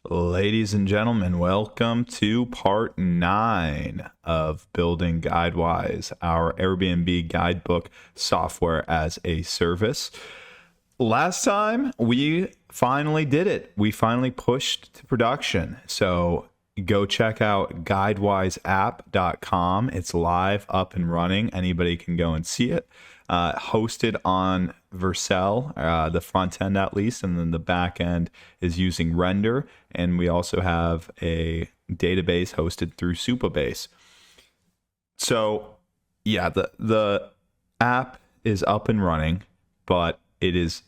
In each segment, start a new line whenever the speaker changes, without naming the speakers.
Ladies and gentlemen, welcome to part 9 of Building Guidewise, our Airbnb guidebook software as a service. Last time, we finally did it. We finally pushed to production. So go check out guidewiseapp.com. It's live, up and running. Anybody can go and see it. Hosted on Vercel, the front end at least, and then the back end is using Render. And we also have a database hosted through Supabase. So, yeah, the app is up and running, but it is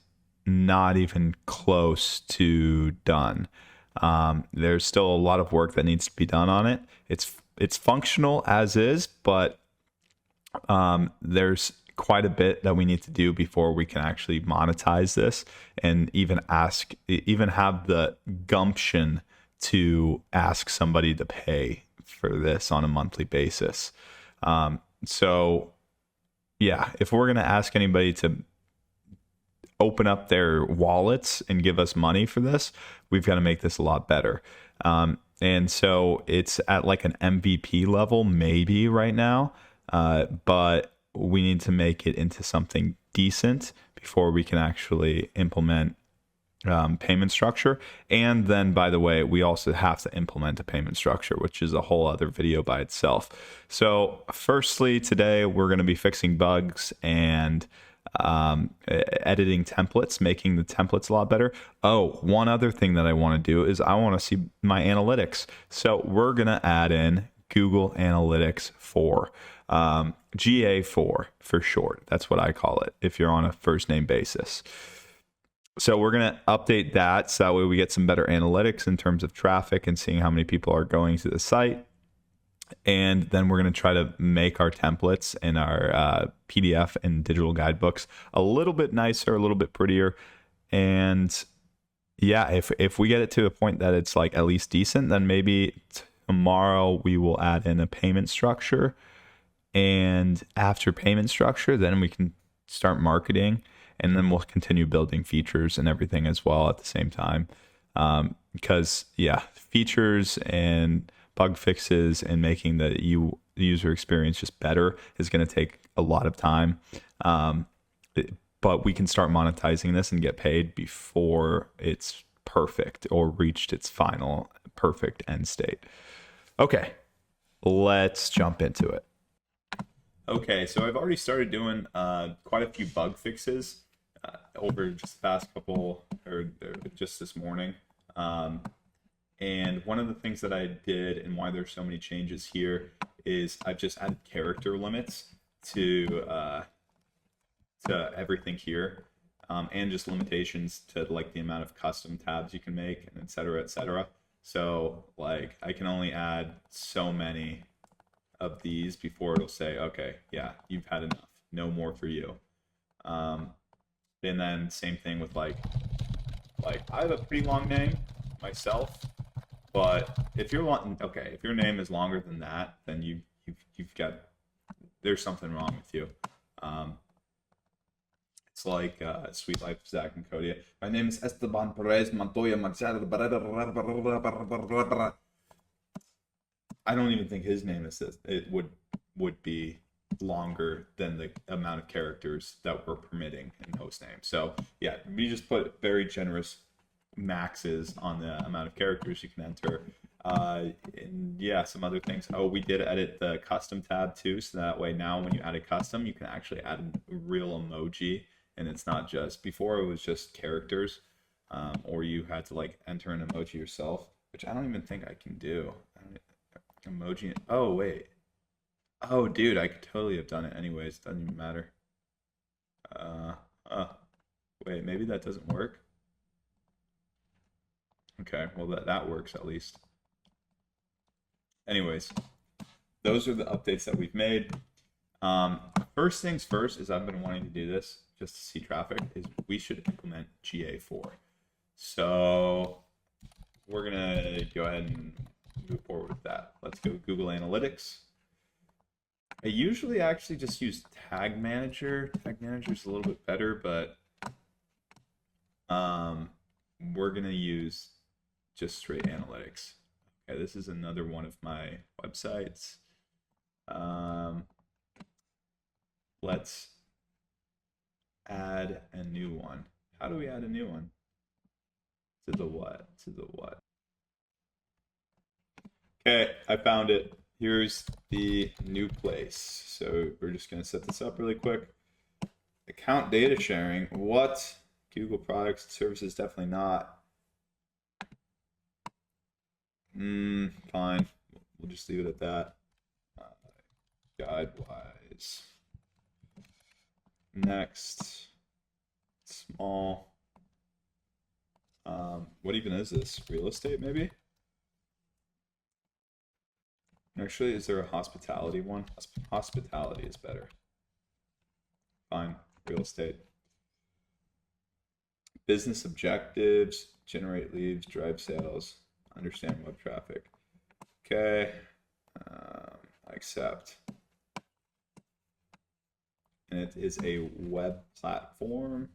not even close to done. There's still a lot of work that needs to be done on it. It's functional as is, but there's quite a bit that we need to do before we can actually monetize this and even have the gumption to ask somebody to pay for this on a monthly basis. So yeah, if we're going to ask anybody to open up their wallets and give us money for this, we've got to make this a lot better. And so it's at like an MVP level maybe right now, but we need to make it into something decent before we can actually implement payment structure. And then, by the way, we also have to implement a payment structure, which is a whole other video by itself. So firstly, today we're going to be fixing bugs and editing templates, making the templates a lot better. Oh, one other thing that I want to do is I want to see my analytics. So we're going to add in Google Analytics 4. GA4 for short. That's what I call it if you're on a first name basis. So we're going to update that so that way we get some better analytics in terms of traffic and seeing how many people are going to the site. And then we're going to try to make our templates and our PDF and digital guidebooks a little bit nicer, a little bit prettier. And yeah, if we get it to a point that it's like at least decent, then maybe tomorrow we will add in a payment structure. And after payment structure, then we can start marketing, and then we'll continue building features and everything as well at the same time. Because yeah, features and bug fixes and making the user experience just better is going to take a lot of time. But we can start monetizing this and get paid before it's perfect or reached its final perfect end state. Okay, let's jump into it. Okay, so I've already started doing quite a few bug fixes over just the past couple, or just this morning. And one of the things that I did and why there's so many changes here is I've just added character limits to everything here, and just limitations to like the amount of custom tabs you can make, and et cetera, et cetera. So like I can only add so many of these before it'll say, okay, yeah, you've had enough, no more for you. And then same thing with like I have a pretty long name myself, but if you're if your name is longer than that, then you've got, there's something wrong with you. It's like Sweet Life of Zach and Cody. My name is Esteban Perez Montoya Machado. I don't even think his name is this. It would be longer than the amount of characters that we're permitting in host name. So yeah, we just put very generous maxes on the amount of characters you can enter. And yeah, some other things. Oh, we did edit the custom tab too, so that way now when you add a custom, you can actually add a real emoji, and it's not just, before it was just characters, or you had to like enter an emoji yourself, which I don't even think I can do. Emoji. Oh wait. Oh dude, I could totally have done it anyways. Doesn't even matter. Wait, maybe that doesn't work. Okay, well that works at least. Anyways, those are the updates that we've made. First things first is I've been wanting to do this just to see traffic, is we should implement GA4. So we're gonna go ahead and move forward with that. Let's go Google Analytics. I usually actually just use Tag Manager. Tag Manager is a little bit better, but we're gonna use just straight analytics. Okay, this is another one of my websites. Let's add a new one. How do we add a new one? To the what? To the what? Okay, I found it. Here's the new place. So we're just going to set this up really quick. Account data sharing. What? Google products and services, definitely not. Fine. We'll just leave it at that. Guide-wise. Next. Small. What even is this? Real estate, maybe? Actually, is there a hospitality one? Hospitality is better. Fine. Real estate. Business objectives, generate leads, drive sales, understand web traffic. Okay. I accept. And it is a web platform.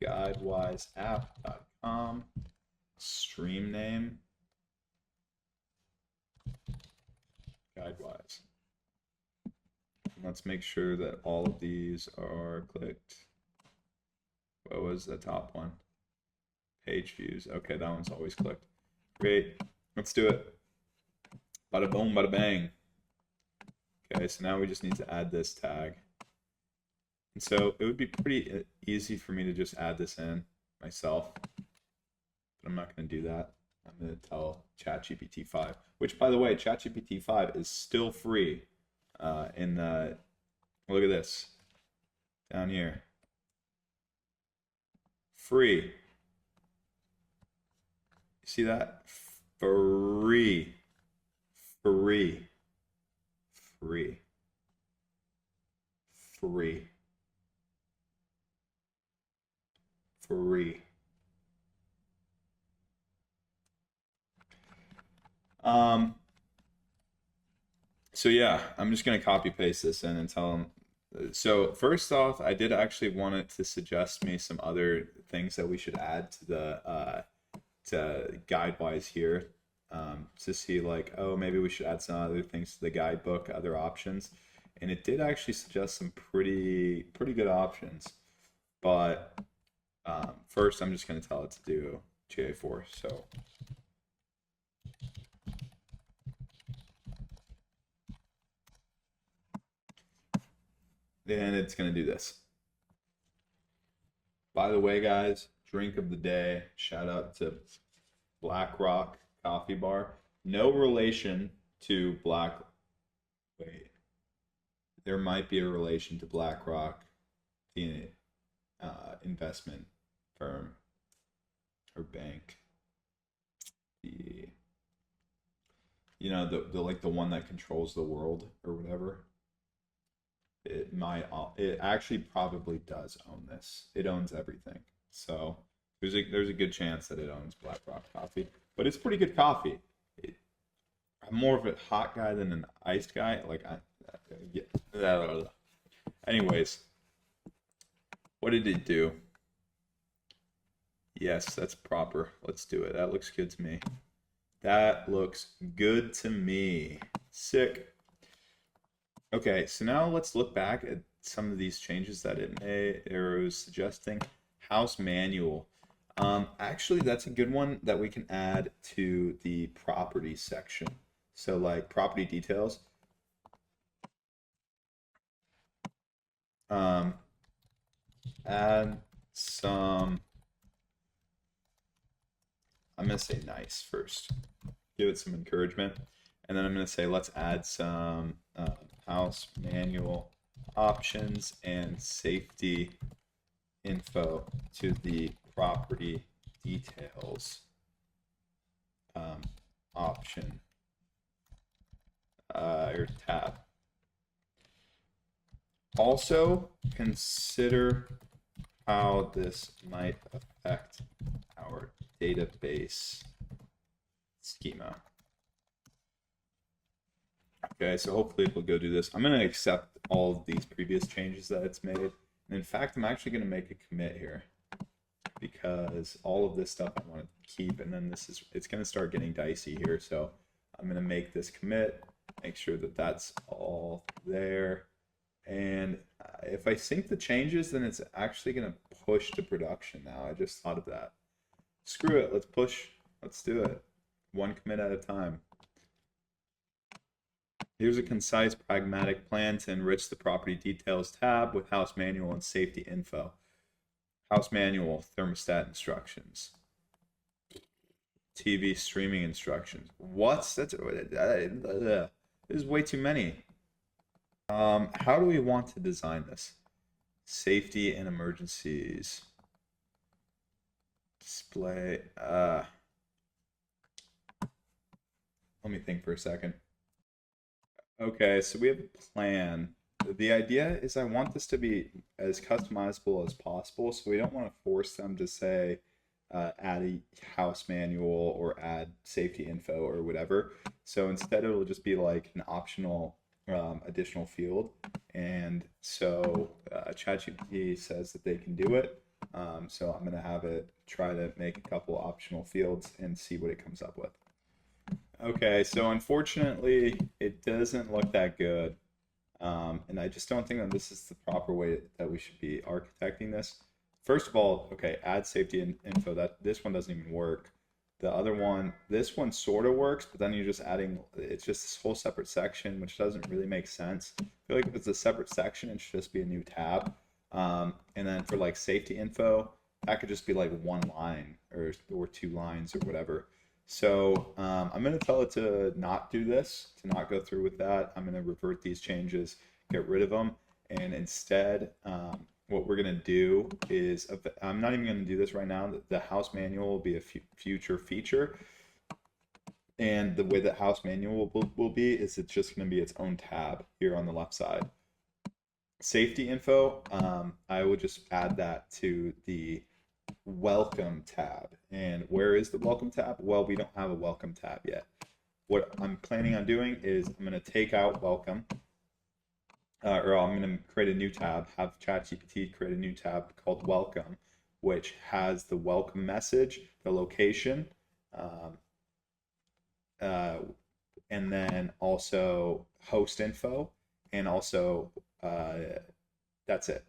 Guidewiseapp.com. Stream name. Guidewise. Let's make sure that all of these are clicked. What was the top one? Page views. Okay, that one's always clicked. Great. Let's do it. Bada boom, bada bang. Okay, so now we just need to add this tag. And so it would be pretty easy for me to just add this in myself. But I'm not going to do that. I'm going to tell ChatGPT 5, which, by the way, ChatGPT 5 is still free. Look at this down here. Free. You see that? Free. Free. Free. Free. Free. So yeah, I'm just gonna copy paste this in and tell them. So first off, I did actually want it to suggest me some other things that we should add to the to Guidewise here, to see like, oh, maybe we should add some other things to the guidebook, other options, and it did actually suggest some pretty good options. But first, I'm just gonna tell it to do GA4. So. And it's going to do this. By the way, guys, drink of the day. Shout out to Black Rock Coffee Bar. No relation to wait. There might be a relation to BlackRock, the investment firm or bank. The like the one that controls the world or whatever. It actually probably does own this. It owns everything. So there's a good chance that it owns BlackRock Coffee, but it's pretty good coffee. I'm more of a hot guy than an iced guy. Like yeah. Anyways, what did it do? Yes, that's proper. Let's do it. That looks good to me. That looks good to me. Sick. Okay, so now let's look back at some of these changes that it made. It was suggesting house manual. Actually, that's a good one that we can add to the property section. So like property details. Add some, I'm going to say nice first. Give it some encouragement. And then I'm going to say, let's add some house manual options and safety info to the property details option or tab. Also, consider how this might affect our database schema. Okay, so hopefully it will go do this. I'm going to accept all of these previous changes that it's made. And in fact, I'm actually going to make a commit here. because all of this stuff I want to keep, and then it's going to start getting dicey here. So I'm going to make this commit, make sure that that's all there. And if I sync the changes, then it's actually going to push to production now. I just thought of that. Screw it. Let's push. Let's do it. One commit at a time. Here's a concise, pragmatic plan to enrich the property details tab with house manual and safety info. House manual, thermostat instructions. TV streaming instructions. What? This is way too many. How do we want to design this? Safety and emergencies. Display. Let me think for a second. Okay, so we have a plan. The idea is I want this to be as customizable as possible, so we don't want to force them to say add a house manual or add safety info or whatever. So instead it'll just be like an optional additional field. And so ChatGPT says that they can do it. So I'm going to have it try to make a couple optional fields and see what it comes up with. Okay, so unfortunately, it doesn't look that good. And I just don't think that this is the proper way that we should be architecting this. First of all, okay, add safety info. This one doesn't even work. The other one, this one sort of works, but then you're just adding, it's just this whole separate section, which doesn't really make sense. I feel like if it's a separate section, it should just be a new tab. And then for like safety info, that could just be like one line or 2 lines or whatever. So I'm going to tell it to not do this, to not go through with that. I'm going to revert these changes, get rid of them. And instead, what we're going to do is, I'm not even going to do this right now. The house manual will be a future feature. And the way the house manual will be is it's just going to be its own tab here on the left side. Safety info, I would just add that to the welcome tab. And where is the welcome tab? Well, we don't have a welcome tab yet. What I'm planning on doing is I'm going to take out welcome, or I'm going to create a new tab, have ChatGPT create a new tab called welcome, which has the welcome message, the location, and then also host info, and also that's it.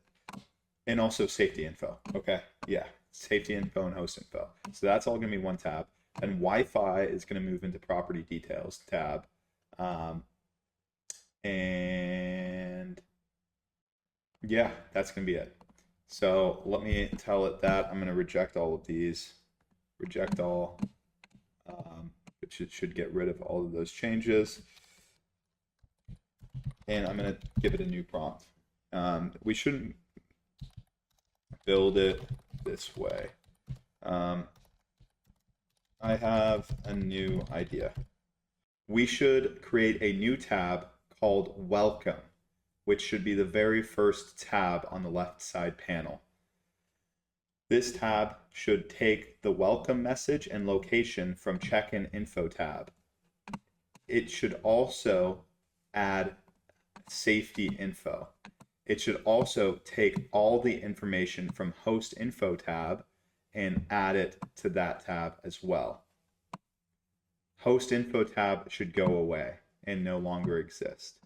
And also safety info. Okay, yeah, safety info and host info. So that's all going to be one tab. And Wi-Fi is going to move into property details tab. And yeah, that's going to be it. So let me tell it that I'm going to reject all of these. Reject all. Which it should get rid of all of those changes. And I'm going to give it a new prompt. We shouldn't build it this way. I have a new idea. We should create a new tab called Welcome, which should be the very first tab on the left side panel. This tab should take the welcome message and location from check-in info tab. It should also add safety info. It should also take all the information from host info tab and add it to that tab as well. Host info tab should go away and no longer exist.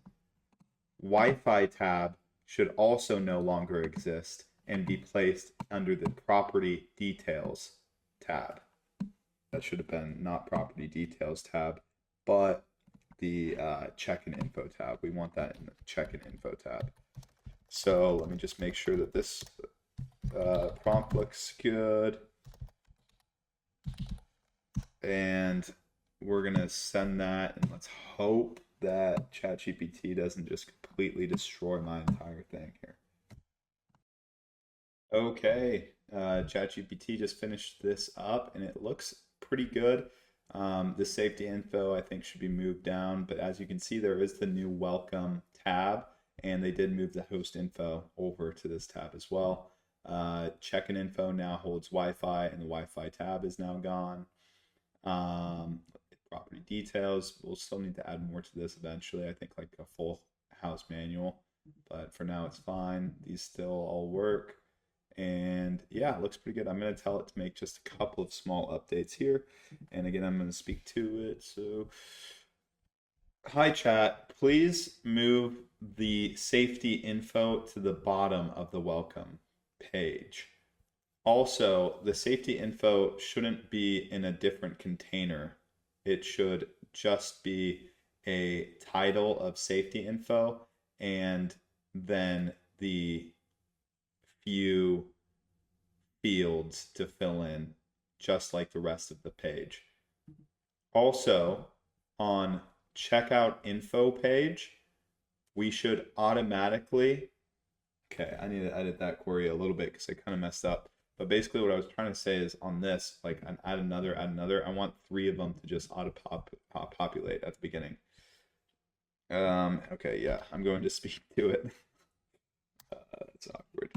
Wi-Fi tab should also no longer exist and be placed under the property details tab. That should have been not property details tab, but the check-in info tab. We want that in the check-in info tab. So let me just make sure that this prompt looks good. And we're going to send that, and let's hope that ChatGPT doesn't just completely destroy my entire thing here. Okay, ChatGPT just finished this up, and it looks pretty good. The safety info, I think, should be moved down, but as you can see, there is the new welcome tab, and they did move the host info over to this tab as well. Check-in info now holds Wi-Fi, and the Wi-Fi tab is now gone. Property details, we'll still need to add more to this eventually. I think like a full house manual, but for now it's fine. These still all work. And yeah, it looks pretty good. I'm going to tell it to make just a couple of small updates here. And again, I'm going to speak to it. So, hi chat, please move the safety info to the bottom of the welcome page. Also, the safety info shouldn't be in a different container. It should just be a title of safety info and then the few fields to fill in, just like the rest of the page. Also, on checkout info page, we should automatically, okay, I need to edit that query a little bit because I kind of messed up. But basically what I was trying to say is on this, like add another, I want 3 of them to just populate at the beginning. Okay, yeah, I'm going to speak to it. That's awkward.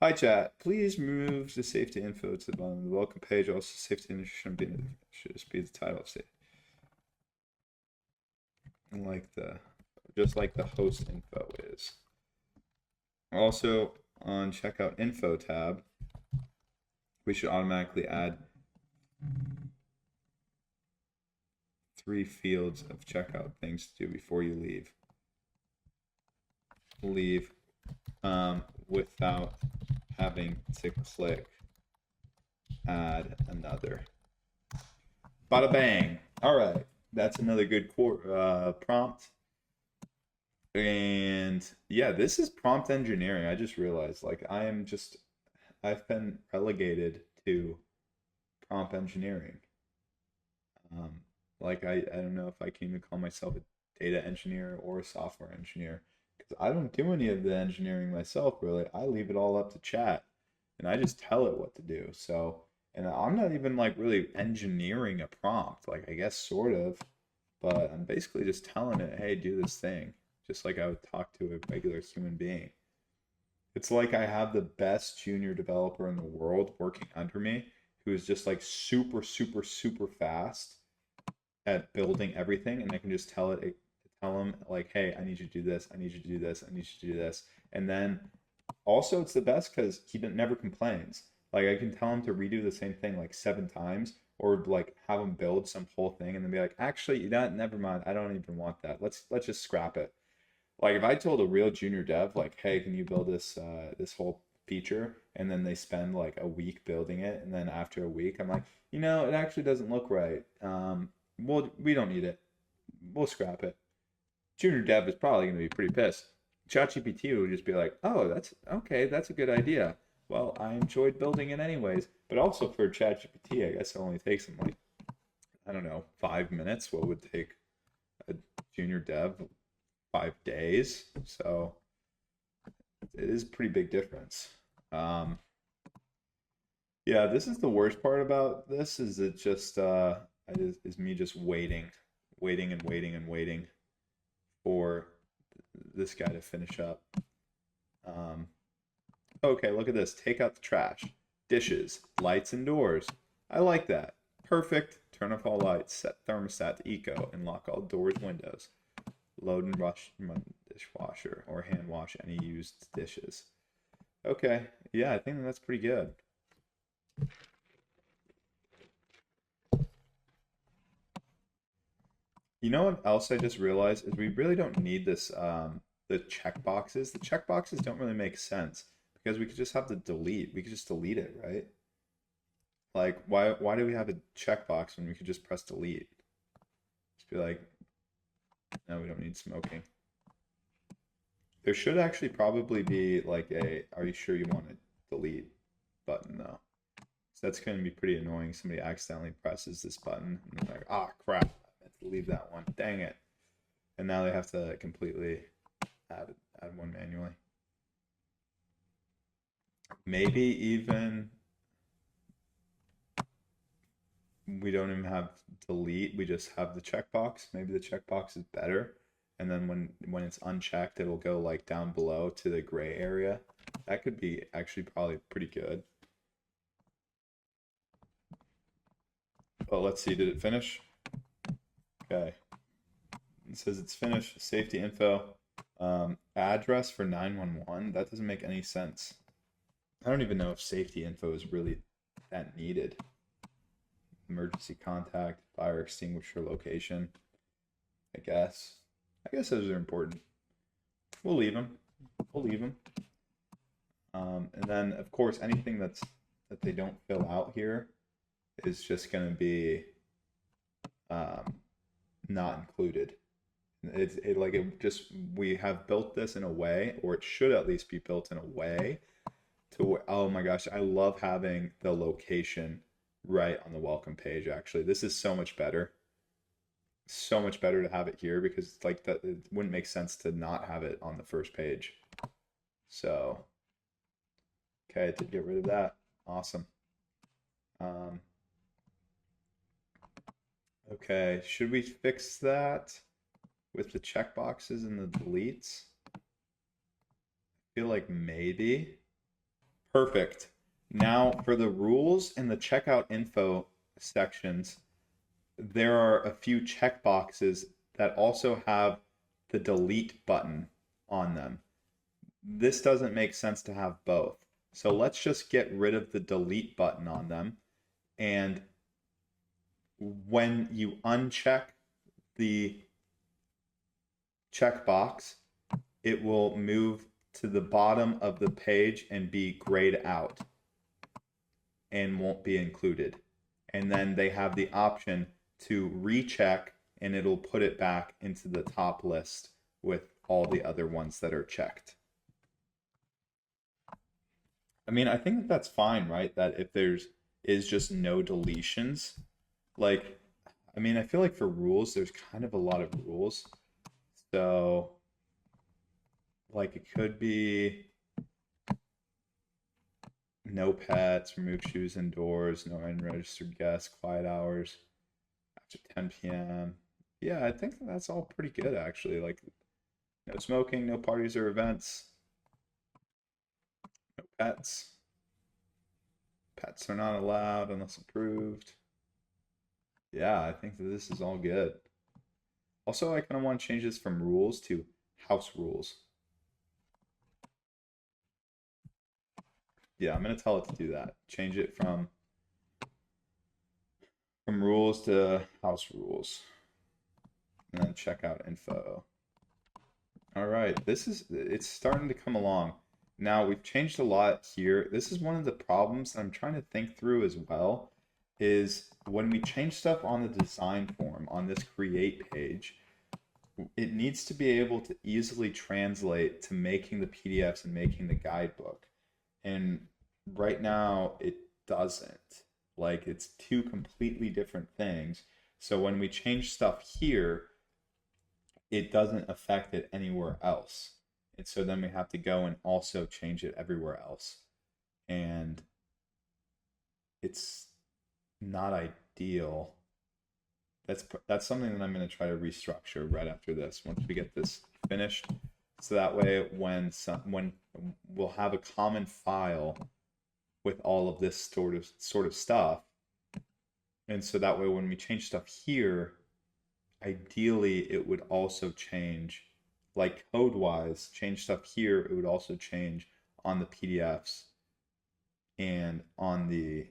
Hi chat, please move the safety info to the bottom of the welcome page. Also, safety info should just be the title of safety. Just like the host info is. Also, on checkout info tab, we should automatically add 3 fields of checkout things to do before you leave. Without having to click add another. Bada bang. All right, that's another good prompt. And yeah, this is prompt engineering. I just realized, like, I've been relegated to prompt engineering. Like, I don't know if I can even call myself a data engineer or a software engineer because I don't do any of the engineering myself, really. I leave it all up to chat and I just tell it what to do. So, and I'm not even like really engineering a prompt, like, I guess sort of, but I'm basically just telling it, hey, do this thing, just like I would talk to a regular human being. It's like I have the best junior developer in the world working under me who is just like super, super, super fast at building everything, and I can just tell him like, hey, I need you to do this, I need you to do this, I need you to do this. And then also it's the best because he never complains. Like I can tell him to redo the same thing like 7 times, or like have him build some whole thing and then be like, actually, that never mind, I don't even want that. Let's just scrap it. Like if I told a real junior dev like, hey, can you build this whole feature, and then they spend like a week building it, and then after a week I'm like, it actually doesn't look right. Well, we don't need it. We'll scrap it. Junior dev is probably going to be pretty pissed. ChatGPT would just be like, oh, that's okay, that's a good idea. Well, I enjoyed building it anyways. But also for ChatGPT, I guess it only takes them like, I don't know, 5 minutes. What would take a junior dev 5 days? So it is a pretty big difference. Yeah, this is the worst part about this is it just is me just waiting and waiting and waiting for this guy to finish up. Okay, look at this. Take out the trash, dishes, lights and doors. I like that. Perfect. Turn off all lights, set thermostat to eco, and lock all doors, windows. Load and rush dishwasher or hand wash any used dishes. Okay, yeah, I think that's pretty good. You know what else I just realized is we really don't need this the checkboxes. The checkboxes don't really make sense because we could just have the delete. We could just delete it, right? Like why do we have a checkbox when we could just press delete? Just be like, no, we don't need smoking. There should actually probably be like a are you sure you want to delete button though. So that's going to be pretty annoying. Somebody accidentally presses this button and they're like, ah, crap, I meant to leave that one. Dang it. And now they have to completely add one manually. Maybe even we don't even have delete, we just have the checkbox. Maybe the checkbox is better. And then when it's unchecked, it'll go like down below to the gray area. That could be actually probably pretty good. Well, let's see, did it finish? Okay. It says it's finished. Safety info. Address for 911. That doesn't make any sense. I don't even know if safety info is really that needed. Emergency contact, fire extinguisher location. I guess. I guess those are important. We'll leave them. We'll leave them. And then, of course, anything that they don't fill out here is just going to be not included. We have built this in a way, or it should at least be built in a way to where, oh my gosh, I love having the location right on the welcome page. Actually, this is so much better. So much better to have it here, because like that, it wouldn't make sense to not have it on the first page. So, okay, to get rid of that. Awesome. Okay, should we fix that with the checkboxes and the deletes? I feel like maybe. Perfect. Now for the rules and the checkout info sections, there are a few checkboxes that also have the delete button on them. This doesn't make sense to have both. So let's just get rid of the delete button on them. And when you uncheck the checkbox, it will move to the bottom of the page and be grayed out and won't be included. And then they have the option to recheck, and it'll put it back into the top list with all the other ones that are checked. I mean, I think that that's fine, right? That if there's just no deletions, like, I mean, I feel like for rules, there's kind of a lot of rules. So, like, it could be no pets, remove shoes indoors, no unregistered guests, quiet hours after 10 p.m. Yeah, I think that's all pretty good, actually. Like, no smoking, no parties or events, no pets. Pets are not allowed unless approved. Yeah, I think that this is all good. Also, I kind of want to change this from rules to house rules. Yeah, I'm going to tell it to do that. Change it from rules to house rules. And then checkout info. All right, it's starting to come along. Now, we've changed a lot here. This is one of the problems that I'm trying to think through as well, is when we change stuff on the design form, on this create page, it needs to be able to easily translate to making the PDFs and making the guidebook. And right now, it doesn't. Like, it's two completely different things. So when we change stuff here, it doesn't affect it anywhere else. And so then we have to go and also change it everywhere else. And it's not ideal. That's something that I'm going to try to restructure right after this, once we get this finished. So that way when we'll have a common file with all of this sort of stuff. And so that way when we change stuff here, ideally it would also change, like code-wise, change stuff here, it would also change on the PDFs and on the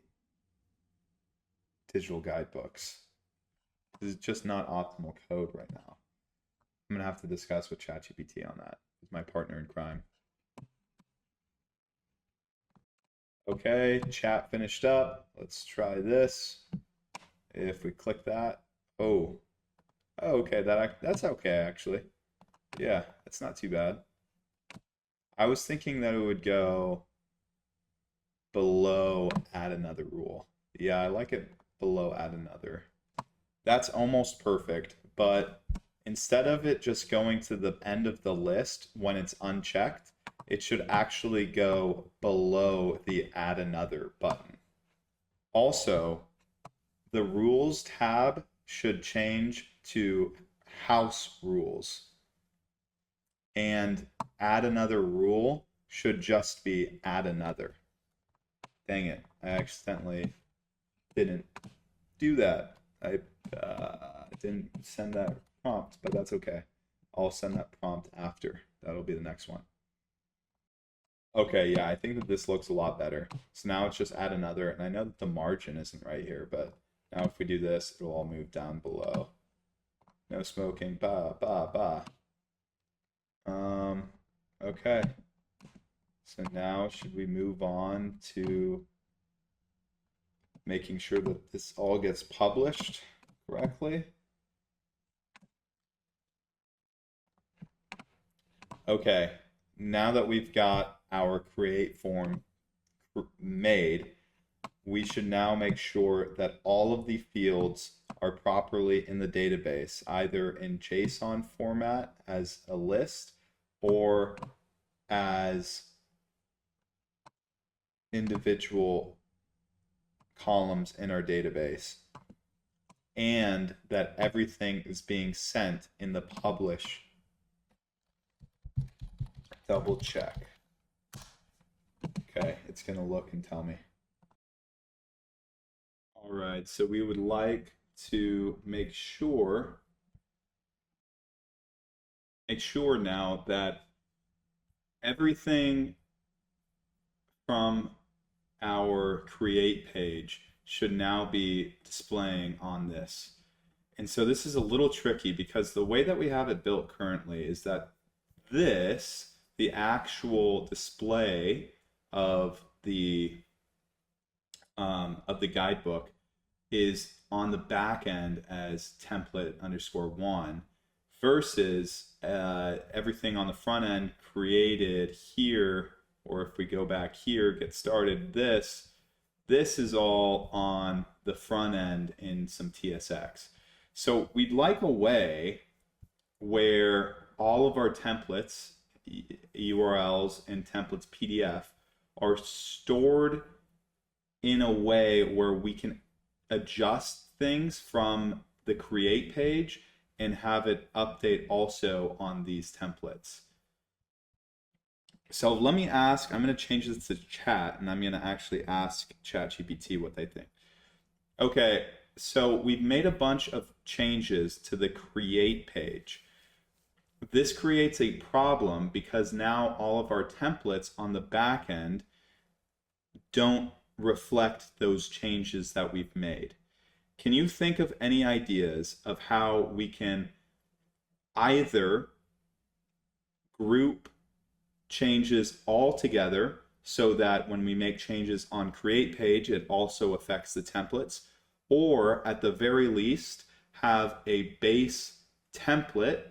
digital guidebooks. This is just not optimal code right now. I'm gonna have to discuss with ChatGPT on that. He's my partner in crime. Okay, chat finished up. Let's try this. If we click that, oh, okay, that's okay actually. Yeah, that's not too bad. I was thinking that it would go below add another rule. Yeah, I like it below add another. That's almost perfect, but instead of it just going to the end of the list when it's unchecked, it should actually go below the add another button. Also, the rules tab should change to house rules. And add another rule should just be add another. Dang it, I accidentally didn't do that. I didn't send that prompt, but that's okay. I'll send that prompt after. That'll be the next one. Okay, yeah, I think that this looks a lot better. So now it's just add another, and I know that the margin isn't right here, but now if we do this, it'll all move down below. No smoking, ba, ba, ba. Okay. So now should we move on to making sure that this all gets published correctly? Okay, now that we've got our create form made, we should now make sure that all of the fields are properly in the database, either in JSON format as a list or as individual columns in our database, and that everything is being sent in the publish. Double check. Okay, it's going to look and tell me. All right, so we would like to make sure now that everything from our create page should now be displaying on this. And so this is a little tricky because the way that we have it built currently is that the actual display of the guidebook is on the back end as template _1 versus everything on the front end created here, or if we go back here, get started, this is all on the front end in some TSX. So we'd like a way where all of our templates, URLs, and templates PDF are stored in a way where we can adjust things from the create page and have it update also on these templates. So let me ask, I'm going to change this to chat, and I'm going to actually ask ChatGPT what they think. Okay, so we've made a bunch of changes to the create page. This creates a problem because now all of our templates on the back end don't reflect those changes that we've made. Can you think of any ideas of how we can either group changes all together so that when we make changes on create page, it also affects the templates, or at the very least, have a base template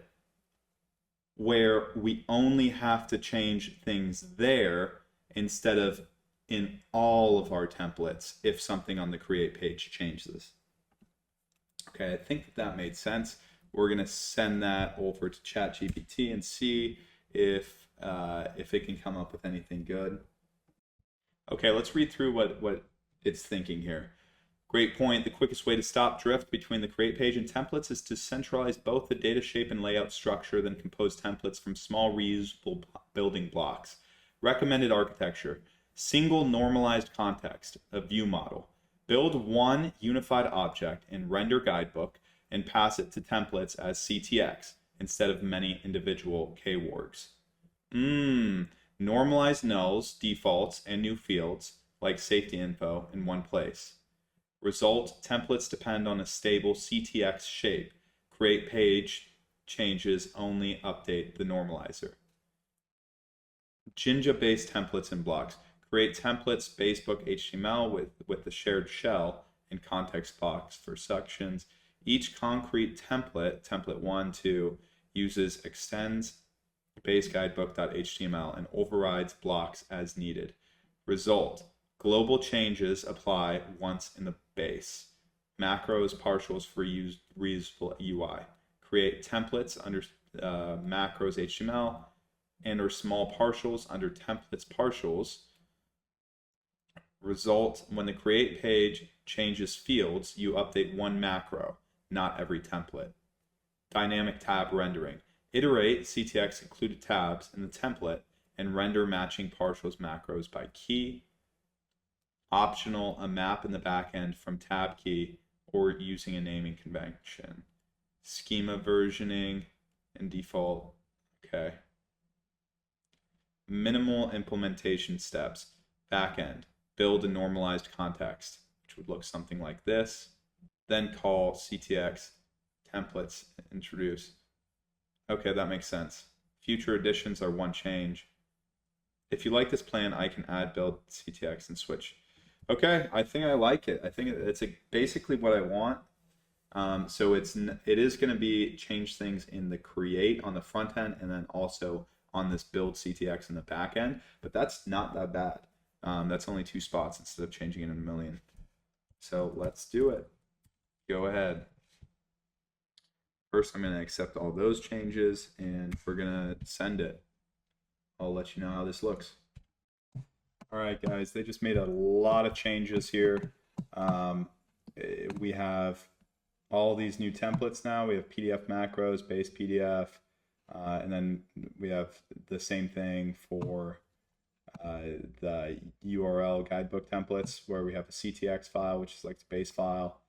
where we only have to change things there instead of in all of our templates if something on the create page changes. Okay, I think that made sense. We're going to send that over to ChatGPT and see if it can come up with anything good. Okay, let's read through what it's thinking here. Great point. The quickest way to stop drift between the create page and templates is to centralize both the data shape and layout structure, then compose templates from small reusable building blocks. Recommended architecture: single normalized context, a view model. Build one unified object in render guidebook and pass it to templates as CTX instead of many individual kwargs. Normalize nulls, defaults, and new fields like safety info in one place. Result: templates depend on a stable CTX shape. Create page changes only update the normalizer. Jinja-based templates and blocks. Create templates, basebook HTML with the shared shell and context box for sections. Each concrete template, template 1, 2, uses extends base guidebook.html and overrides blocks as needed. Result: global changes apply once in the base. Macros, partials for reusable UI. Create templates under macros HTML and or small partials under templates partials. Result: when the create page changes fields, you update one macro, not every template. Dynamic tab rendering. Iterate CTX included tabs in the template and render matching partials macros by key. Optional, a map in the backend from tab key or using a naming convention. Schema versioning and default. Okay. minimal implementation steps. Backend, build a normalized context, which would look something like this. Then call CTX templates introduce. Okay, that makes sense. Future additions are one change. If you like this plan, I can add build CTX and switch. Okay, I think I like it. I think it's basically what I want. So it is going to be change things in the create on the front end and then also on this build CTX in the back end. But that's not that bad. That's only 2 spots instead of changing it in a million. So let's do it. Go ahead. First, I'm going to accept all those changes and we're going to send it. I'll let you know how this looks. All right, guys, they just made a lot of changes here. We have all these new templates now. We have PDF macros, base PDF, and then we have the same thing for the URL guidebook templates where we have a CTX file, which is like the base file.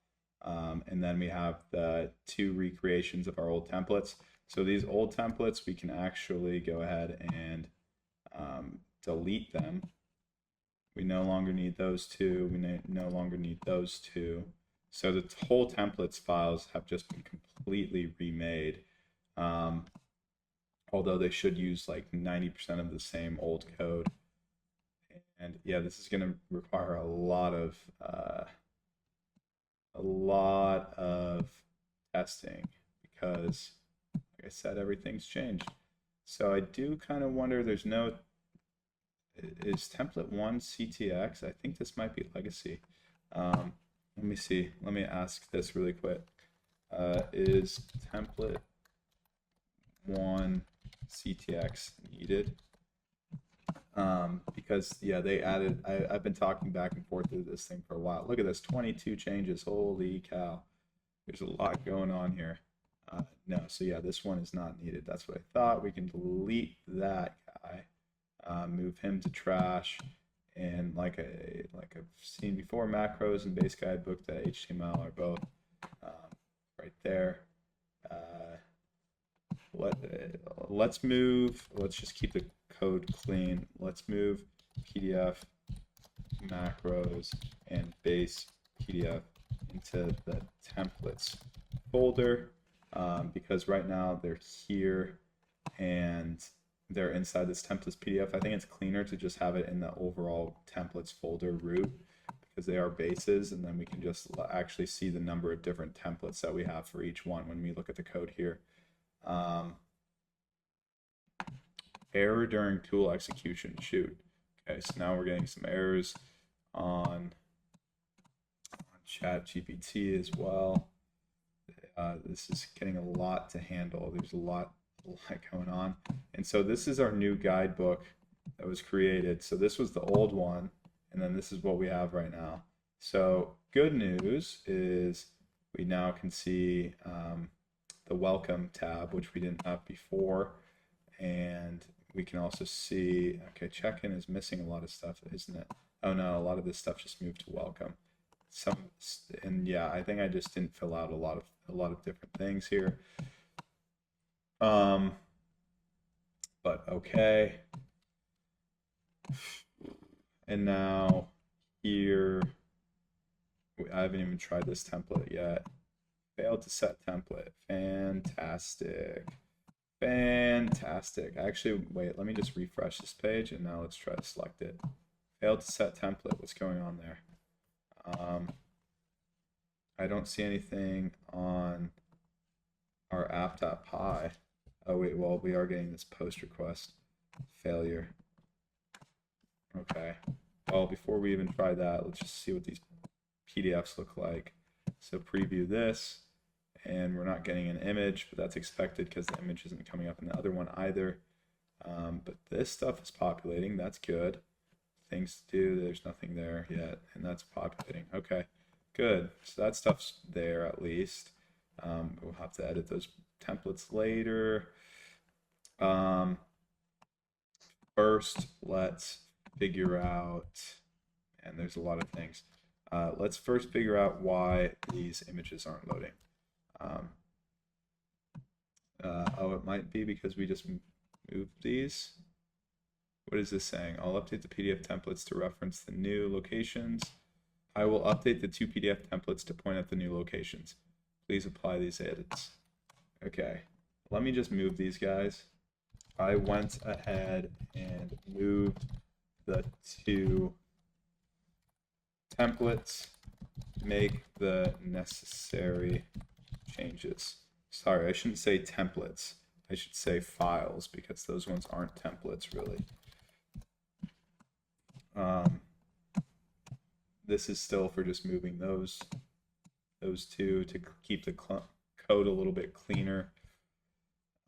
And then we have the 2 recreations of our old templates. So these old templates, we can actually go ahead and delete them. We no longer need those 2. We no longer need those 2. So the whole templates files have just been completely remade. Although they should use like 90% of the same old code. And yeah, this is going to require a lot of testing because, like I said, everything's changed. So I do kind of wonder, is template 1 CTX? I think this might be legacy. Let me see. Let me ask this really quick. Is template 1 CTX needed? Because yeah, they added, I've been talking back and forth through this thing for a while. Look at this, 22 changes. Holy cow. There's a lot going on here. No, so yeah, this one is not needed. That's what I thought. We can delete that guy, move him to trash, and like I've seen before, macros and base guidebook to HTML are both right there. Let's just keep the code clean. Let's move PDF macros and base PDF into the templates folder because right now they're here and they're inside this templates PDF. I think it's cleaner to just have it in the overall templates folder root because they are bases, and then we can just actually see the number of different templates that we have for each one when we look at the code here. Error during tool execution. Shoot. Okay, so now we're getting some errors on ChatGPT as well. This is getting a lot to handle. There's a lot going on. And so this is our new guidebook that was created. So this was the old one, and then this is what we have right now. So good news is we now can see the welcome tab, which we didn't have before. And we can also see, okay, check-in is missing a lot of stuff, isn't it? Oh no, a lot of this stuff just moved to welcome. And yeah, I think I just didn't fill out a lot of different things here. But okay. And now here, I haven't even tried this template yet. Failed to set template. Fantastic. Fantastic. Actually, wait, let me just refresh this page and now let's try to select it. Failed to set template. What's going on there? I don't see anything on our app.py. Oh wait, well, we are getting this post request failure. Okay. Well, before we even try that, let's just see what these PDFs look like. So preview this, and we're not getting an image, but that's expected because the image isn't coming up in the other one either. But this stuff is populating. That's good. Things to do. There's nothing there yet, and that's populating. Okay, good. So that stuff's there at least. We'll have to edit those templates later. First, let's figure out, and there's a lot of things. Let's first figure out why these images aren't loading. Oh, it might be because we just moved these. What is this saying? I'll update the PDF templates to reference the new locations. I will update the 2 PDF templates to point at the new locations. Please apply these edits. Okay, let me just move these guys. I went ahead and moved the 2 templates, make the necessary changes. Sorry, I shouldn't say templates. I should say files, because those ones aren't templates really. This is still for just moving those 2 to keep the code a little bit cleaner.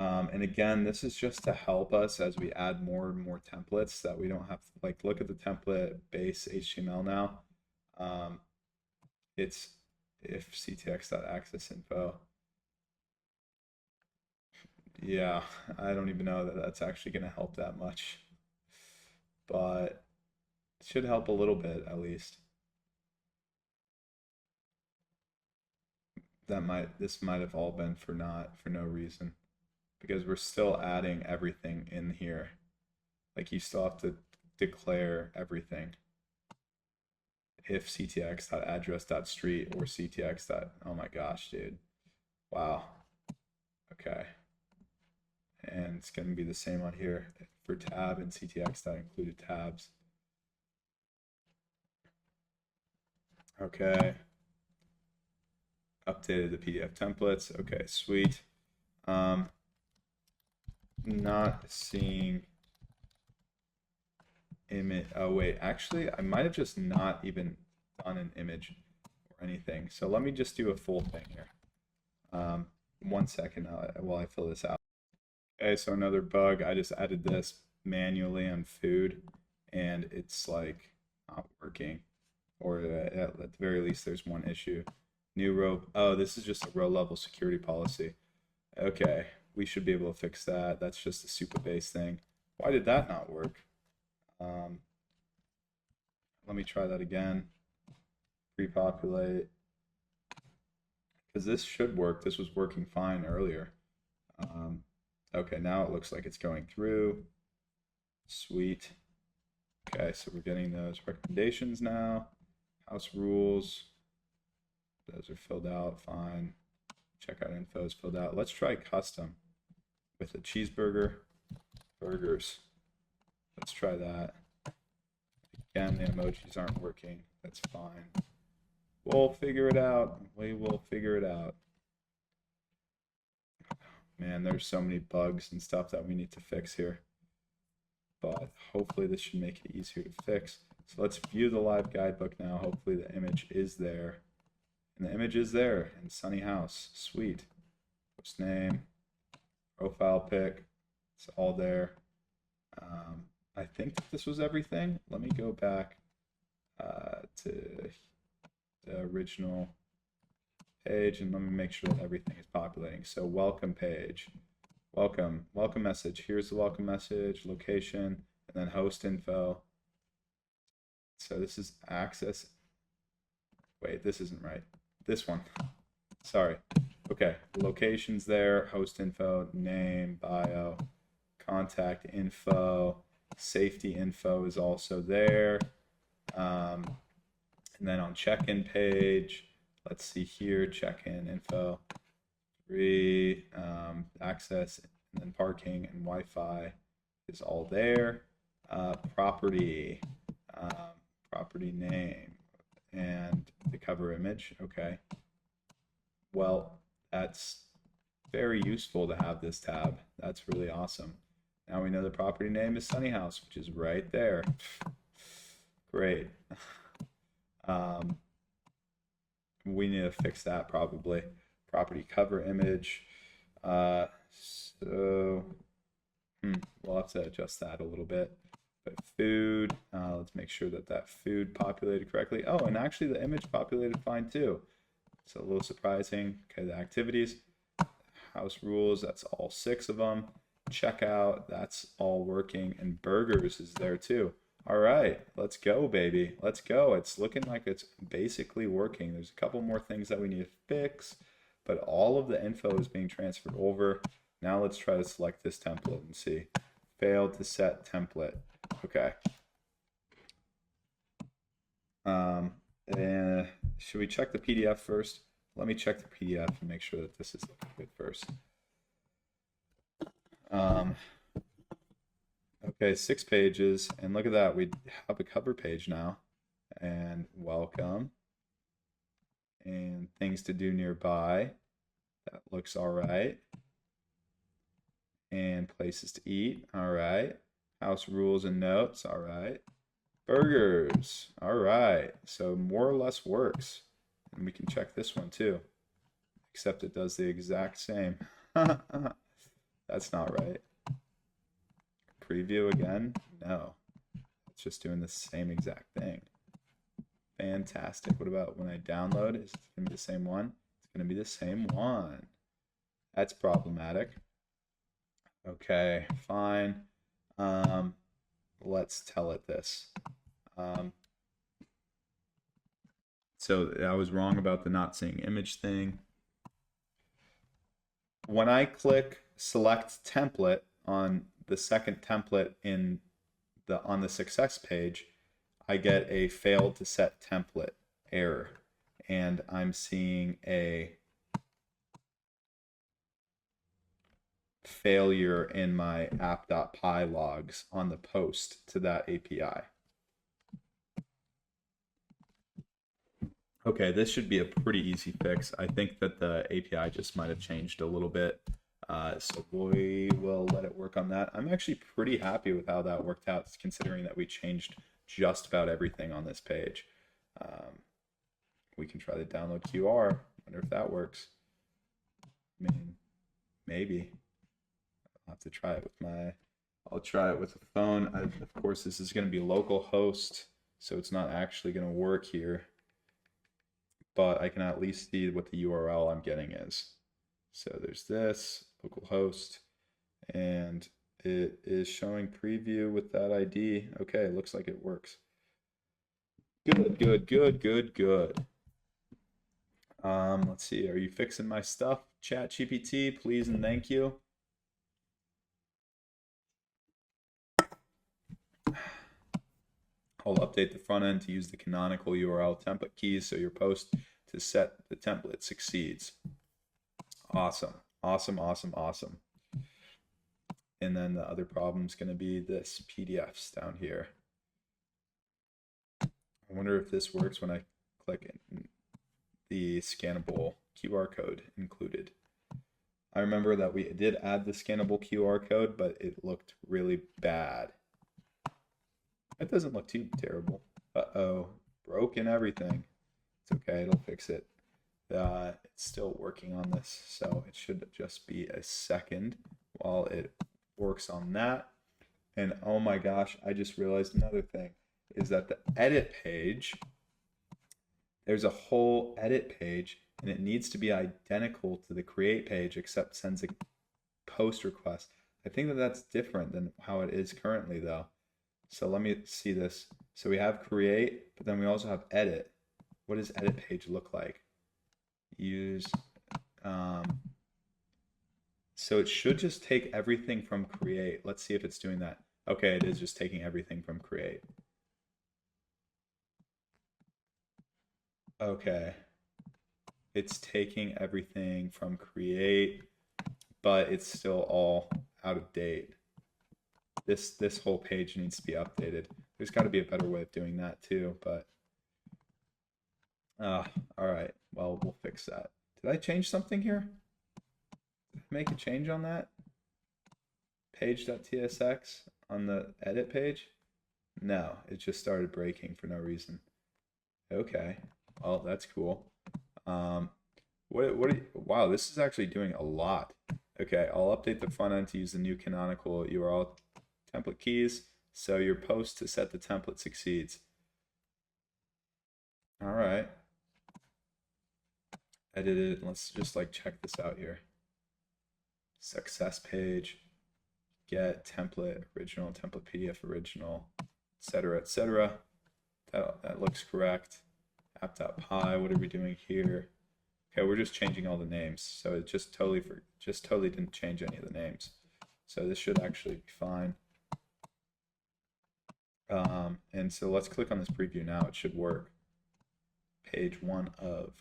And again, this is just to help us as we add more and more templates, that we don't have to, like, look at the template base HTML now. It's if ctx.access info. Yeah, I don't even know that that's actually going to help that much, but it should help a little bit at least. This might have all been for no reason, because we're still adding everything in here. Like, you still have to declare everything. If ctx.address.street or ctx. Oh my gosh, dude. Wow. Okay. And it's going to be the same on here for tab and ctx.included tabs. Okay. Updated the PDF templates. Okay, sweet. Not seeing image. Oh wait, actually I might have just not even done an image or anything. So let me just do a full thing here. 1 second while I fill this out. Okay, so another bug. I just added this manually on food, and it's like not working, or at the very least there's one issue. New row. Oh, this is just a row level security policy. Okay, we should be able to fix that. That's just a super base thing. Why did that not work? Let me try that again. Repopulate. Because this should work. This was working fine earlier. Okay, now it looks like it's going through. Sweet. Okay, so we're getting those recommendations now. House rules. Those are filled out, fine. Checkout info is filled out. Let's try custom with a cheeseburger. Burgers. Let's try that. Again, the emojis aren't working. That's fine. We'll figure it out. We will figure it out. Man, there's so many bugs and stuff that we need to fix here. But hopefully this should make it easier to fix. So let's view the live guidebook now. Hopefully the image is there. And the image is there in Sunny House. Sweet. Post name, profile pic. It's all there. I think this was everything. Let me go back to the original page, and let me make sure that everything is populating. So welcome page, welcome message. Here's the welcome message, location, and then host info. So this is access. Wait, this isn't right. This one. Sorry. Okay, location's there, host info, name, bio, contact info, safety info is also there. And then on check-in page, let's see here, check-in info, free, access, and then parking and Wi-Fi is all there. Property, property name, and the cover image. Okay. Well, that's very useful to have this tab. That's really awesome. Now we know the property name is Sunny House, which is right there. Great. We need to fix that probably. Property cover image. We'll have to adjust that a little bit. But food, let's make sure that that food populated correctly. Oh, and actually the image populated fine too. So a little surprising. Okay, the activities, house rules, that's all 6 of them. Checkout, that's all working. And burgers is there too. All right, let's go, baby. Let's go. It's looking like it's basically working. There's a couple more things that we need to fix, but all of the info is being transferred over. Now let's try to select this template and see. Failed to set template. Okay. And should we check the PDF first? Let me check the PDF and make sure that this is good first. Okay, 6 pages, and look at that. We have a cover page now, and welcome, and things to do nearby. That looks all right. And places to eat, all right. House rules and notes, all right. Burgers, all right. So more or less works. And we can check this one too, except it does the exact same. That's not right. Preview again? No. It's just doing the same exact thing. Fantastic. What about when I download? Is it going to be the same one? It's going to be the same one. That's problematic. Okay, fine. Let's tell it this. So I was wrong about the not seeing image thing. When I click select template on the second template on the success page, I get a failed to set template error, and I'm seeing a failure in my app.py logs on the post to that API. Okay, this should be a pretty easy fix. I think that the API just might have changed a little bit. So we will let it work on that. I'm actually pretty happy with how that worked out, considering that we changed just about everything on this page. We can try the download QR. Wonder if that works. I mean, maybe. I'll have to try it with I'll try it with a phone. Of course, this is going to be localhost, so it's not actually going to work here. But I can at least see what the URL I'm getting is. So there's this, localhost, and it is showing preview with that ID. Okay, looks like it works. Good, good, good, good, good. Let's see, are you fixing my stuff? ChatGPT, please and thank you. I'll update the front end to use the canonical URL template keys so your post to set the template succeeds. Awesome, awesome, awesome, awesome. And then the other problem is going to be this PDFs down here. I wonder if this works when I click the scannable QR code included. I remember that we did add the scannable QR code, but it looked really bad. It doesn't look too terrible. Uh-oh, broken everything. It's okay, it'll fix it. It's still working on this, so it should just be a second while it works on that. And oh my gosh, I just realized another thing, is that the edit page, there's a whole edit page, and it needs to be identical to the create page, except sends a post request. I think that that's different than how it is currently, though. So let me see this. So we have create, but then we also have edit. What does edit page look like? Use, so it should just take everything from create. Let's see if it's doing that. Okay, it is just taking everything from create. Okay. It's taking everything from create, but it's still all out of date. This whole page needs to be updated. There's got to be a better way of doing that too, but all right. Well, we'll fix that. Did I change something here? Did I make a change on that? Page.tsx on the edit page? No, it just started breaking for no reason. Okay. Well, that's cool. Wow, this is actually doing a lot. Okay, I'll update the front end to use the new canonical URL template keys so your post to set the template succeeds. All right. Edited. Let's just like check this out here. Success page, get template original, template PDF original, etc., etc. That looks correct. App.py. What are we doing here? Okay, we're just changing all the names, so it just totally didn't change any of the names. So this should actually be fine. And so let's click on this preview now. It should work. Page 1 of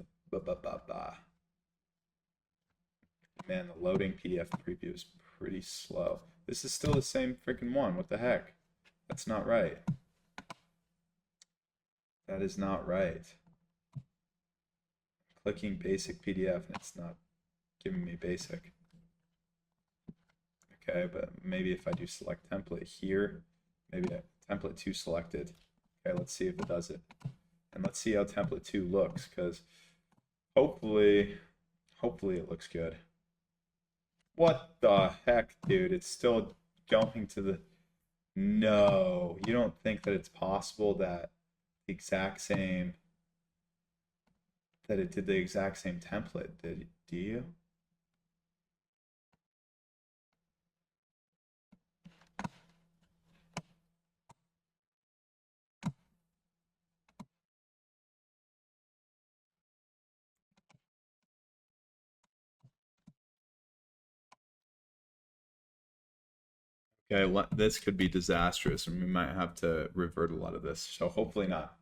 Man, the loading PDF preview is pretty slow. This is still the same freaking one. What the heck? That's not right. That is not right. Clicking basic PDF and it's not giving me basic. Okay, but maybe if I do select template here, maybe template 2 selected. Okay, let's see if it does it. And let's see how template 2 looks, because hopefully it looks good. What the heck, dude? It's still going to the... No, you don't think that it's possible that the exact same... that it did the exact same template, do you? Okay, this could be disastrous, and we might have to revert a lot of this, so hopefully not.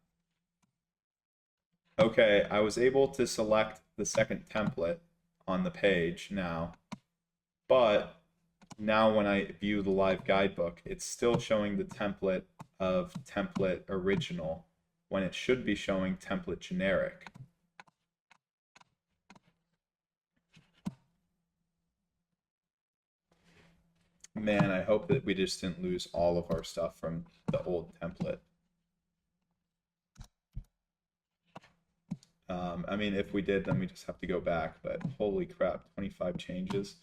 Okay, I was able to select the second template on the page now, but now when I view the live guidebook, it's still showing the template of template original when it should be showing template generic. Man, I hope that we just didn't lose all of our stuff from the old template. I mean, if we did, then we just have to go back, but holy crap, 25 changes.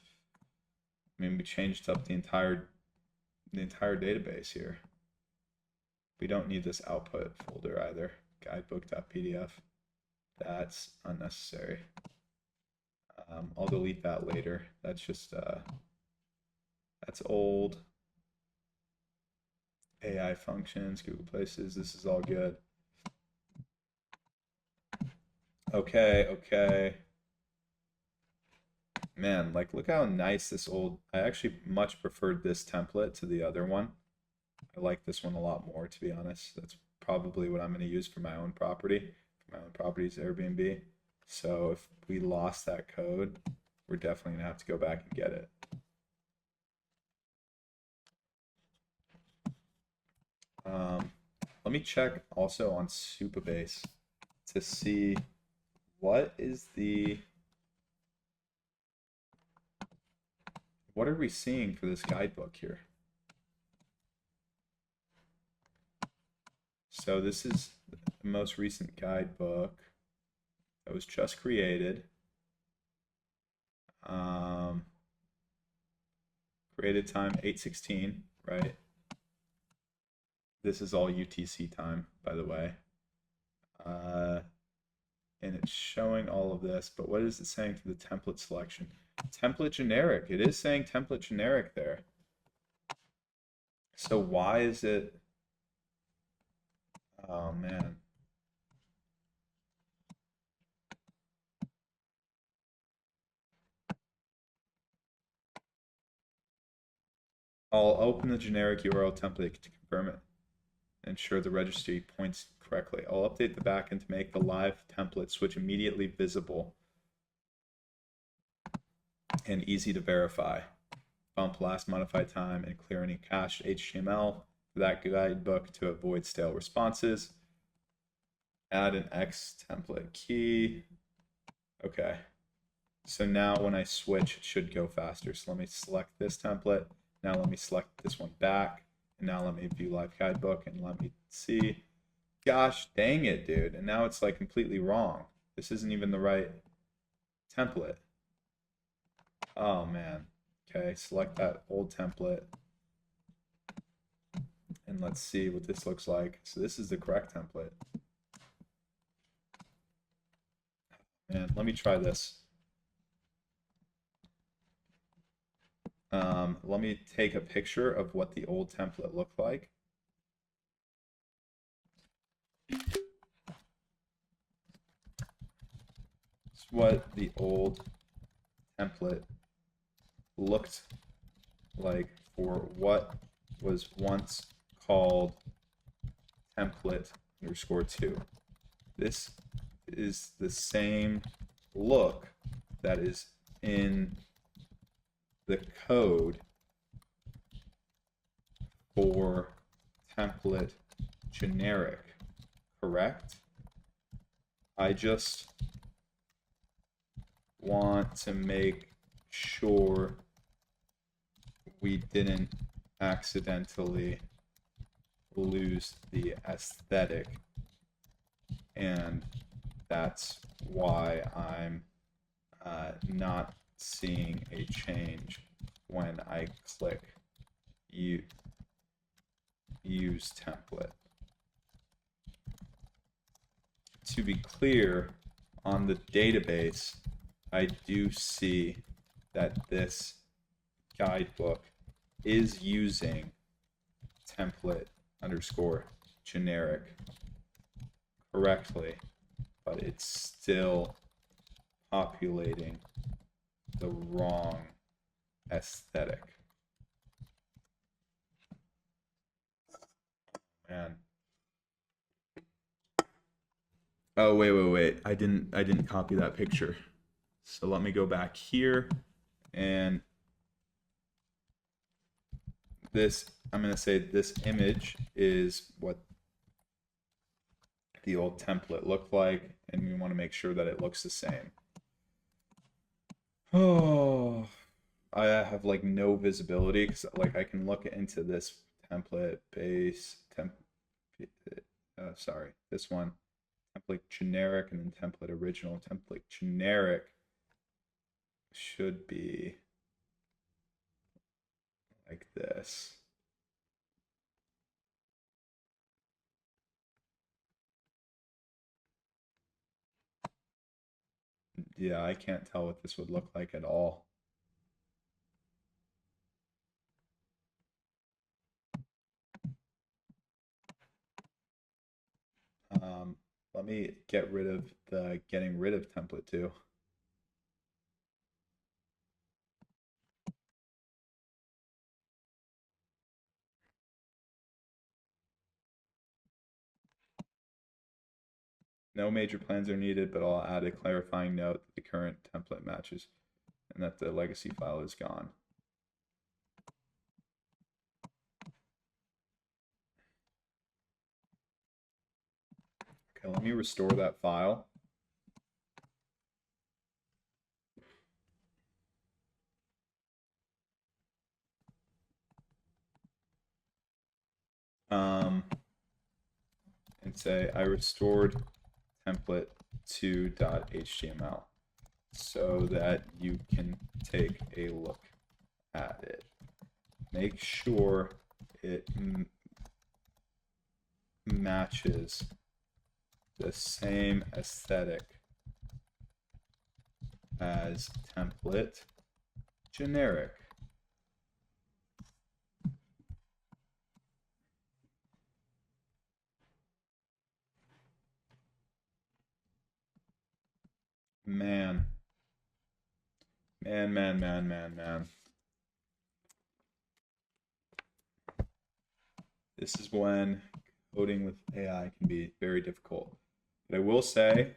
I mean, we changed up the entire database here. We don't need this output folder either, guidebook.pdf. That's unnecessary. I'll delete that later. That's just, that's old. AI functions, Google Places, this is all good. Okay. Man, like, look how nice this old... I actually much preferred this template to the other one. I like this one a lot more, to be honest. That's probably what I'm going to use for my own property. For my own property's Airbnb. So if we lost that code, we're definitely going to have to go back and get it. Let me check also on Supabase to see what are we seeing for this guidebook here? So this is the most recent guidebook that was just created. Created time 8:16, right? This is all UTC time, by the way. And it's showing all of this, but what is it saying for the template selection? Template generic. It is saying template generic there. So why is it... Oh, man. I'll open the generic URL template to confirm it. Ensure the registry points correctly. I'll update the backend to make the live template switch immediately visible and easy to verify. Bump last modified time and clear any cached HTML for that guidebook to avoid stale responses. Add an X template key. Okay. So now when I switch, it should go faster. So let me select this template. Now let me select this one back. And now let me view live guidebook and let me see. Gosh dang it, dude. And now it's like completely wrong. This isn't even the right template. Oh man. Okay, select that old template. And let's see what this looks like. So this is the correct template. Man, let me try this. Let me take a picture of what the old template looked like. It's what the old template looked like for what was once called template underscore 2. This is the same look that is in the code for template generic, correct? I just want to make sure we didn't accidentally lose the aesthetic, and that's why I'm not seeing a change when I click use template. To be clear, on the database, I do see that this guidebook is using template underscore generic correctly, but it's still populating the wrong aesthetic. Man. Oh, wait. I didn't copy that picture. So let me go back here, and this, I'm going to say this image is what the old template looked like, and we want to make sure that it looks the same. Oh, I have like no visibility because like I can look into this template base sorry, this one, template generic, and then template original. Template generic should be like this. Yeah, I can't tell what this would look like at all. Let me get rid of the getting rid of template too. No major plans are needed, but I'll add a clarifying note that the current template matches and that the legacy file is gone. Okay, let me restore that file. And say I restored template to.html so that you can take a look at it. Make sure it matches the same aesthetic as template generic. Man. This is when coding with AI can be very difficult. But I will say,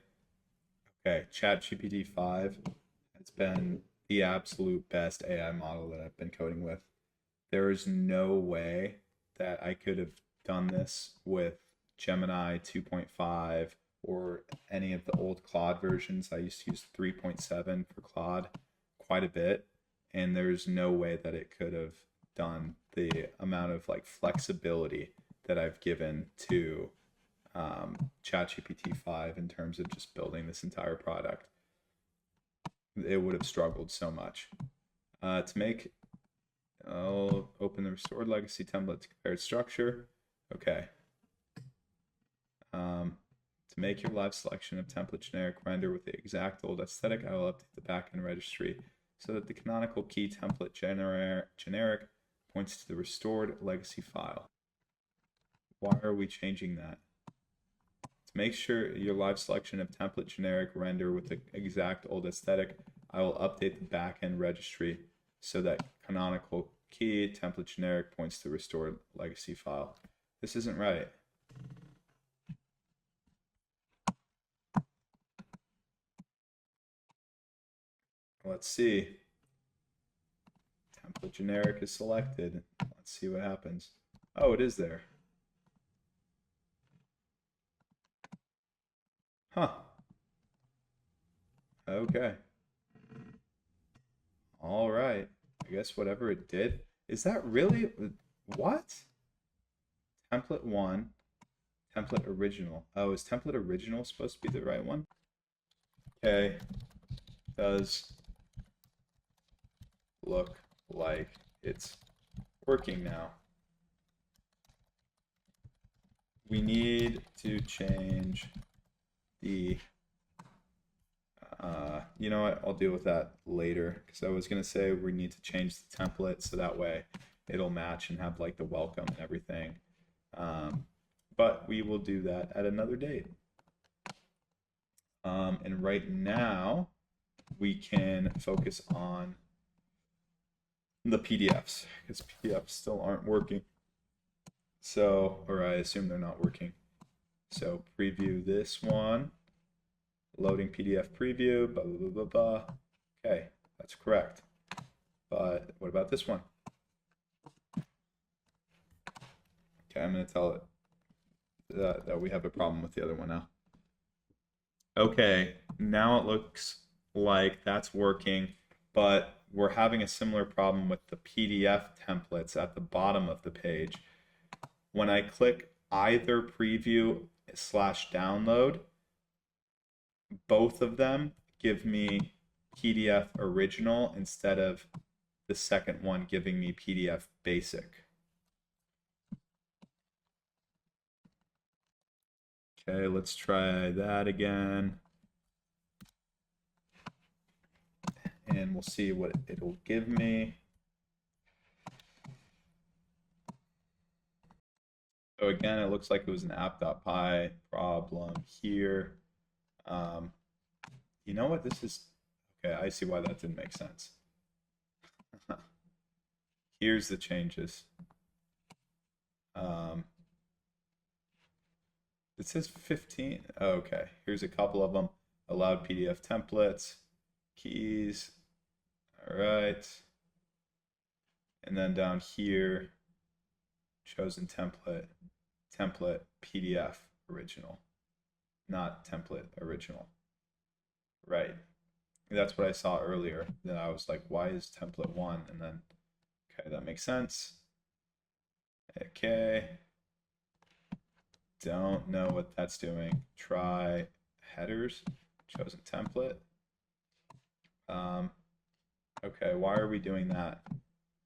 okay, ChatGPT 5 has been the absolute best AI model that I've been coding with. There is no way that I could have done this with Gemini 2.5 or any of the old Claude versions. I used to use 3.7 for Claude quite a bit, and there's no way that it could have done the amount of like flexibility that I've given to ChatGPT 5 in terms of just building this entire product. It would have struggled so much. To make, I'll open the restored legacy template to compared structure. Okay. To make your live selection of template generic render with the exact old aesthetic, I will update the backend registry so that the canonical key template generic points to the restored legacy file. Why are we changing that? To make sure your live selection of template generic render with the exact old aesthetic, I will update the backend registry so that canonical key template generic points to the restored legacy file. This isn't right. Let's see. Template generic is selected. Let's see what happens. Oh, it is there. Huh. Okay. All right. I guess whatever it did. Is that really what? Template one, template original. Oh, is template original supposed to be the right one? Okay. Does look like it's working now. We need to change the you know what, I'll deal with that later because I was going to say we need to change the template so that way it'll match and have like the welcome and everything, but we will do that at another date. And right now we can focus on the PDFs because PDFs still aren't working, so, or I assume they're not working. So preview this one. Loading PDF preview, blah, blah, blah, blah, blah. Okay, that's correct. But what about this one? Okay, I'm going to tell it that we have a problem with the other one now. Okay, now it looks like that's working, but we're having a similar problem with the PDF templates at the bottom of the page. When I click either preview / download, both of them give me PDF original instead of the second one giving me PDF basic. Okay, let's try that again. And we'll see what it'll give me. So again, it looks like it was an app.py problem here. You know what? This is okay. I see why that didn't make sense. Here's the changes. It says 15. Okay, here's a couple of them. Allowed PDF templates, keys. All right. And then down here, chosen template, template PDF original, not template original. Right. That's what I saw earlier. Then I was like, why is template one? And then, okay, that makes sense. Okay. Don't know what that's doing. Try headers, chosen template. Okay, why are we doing that?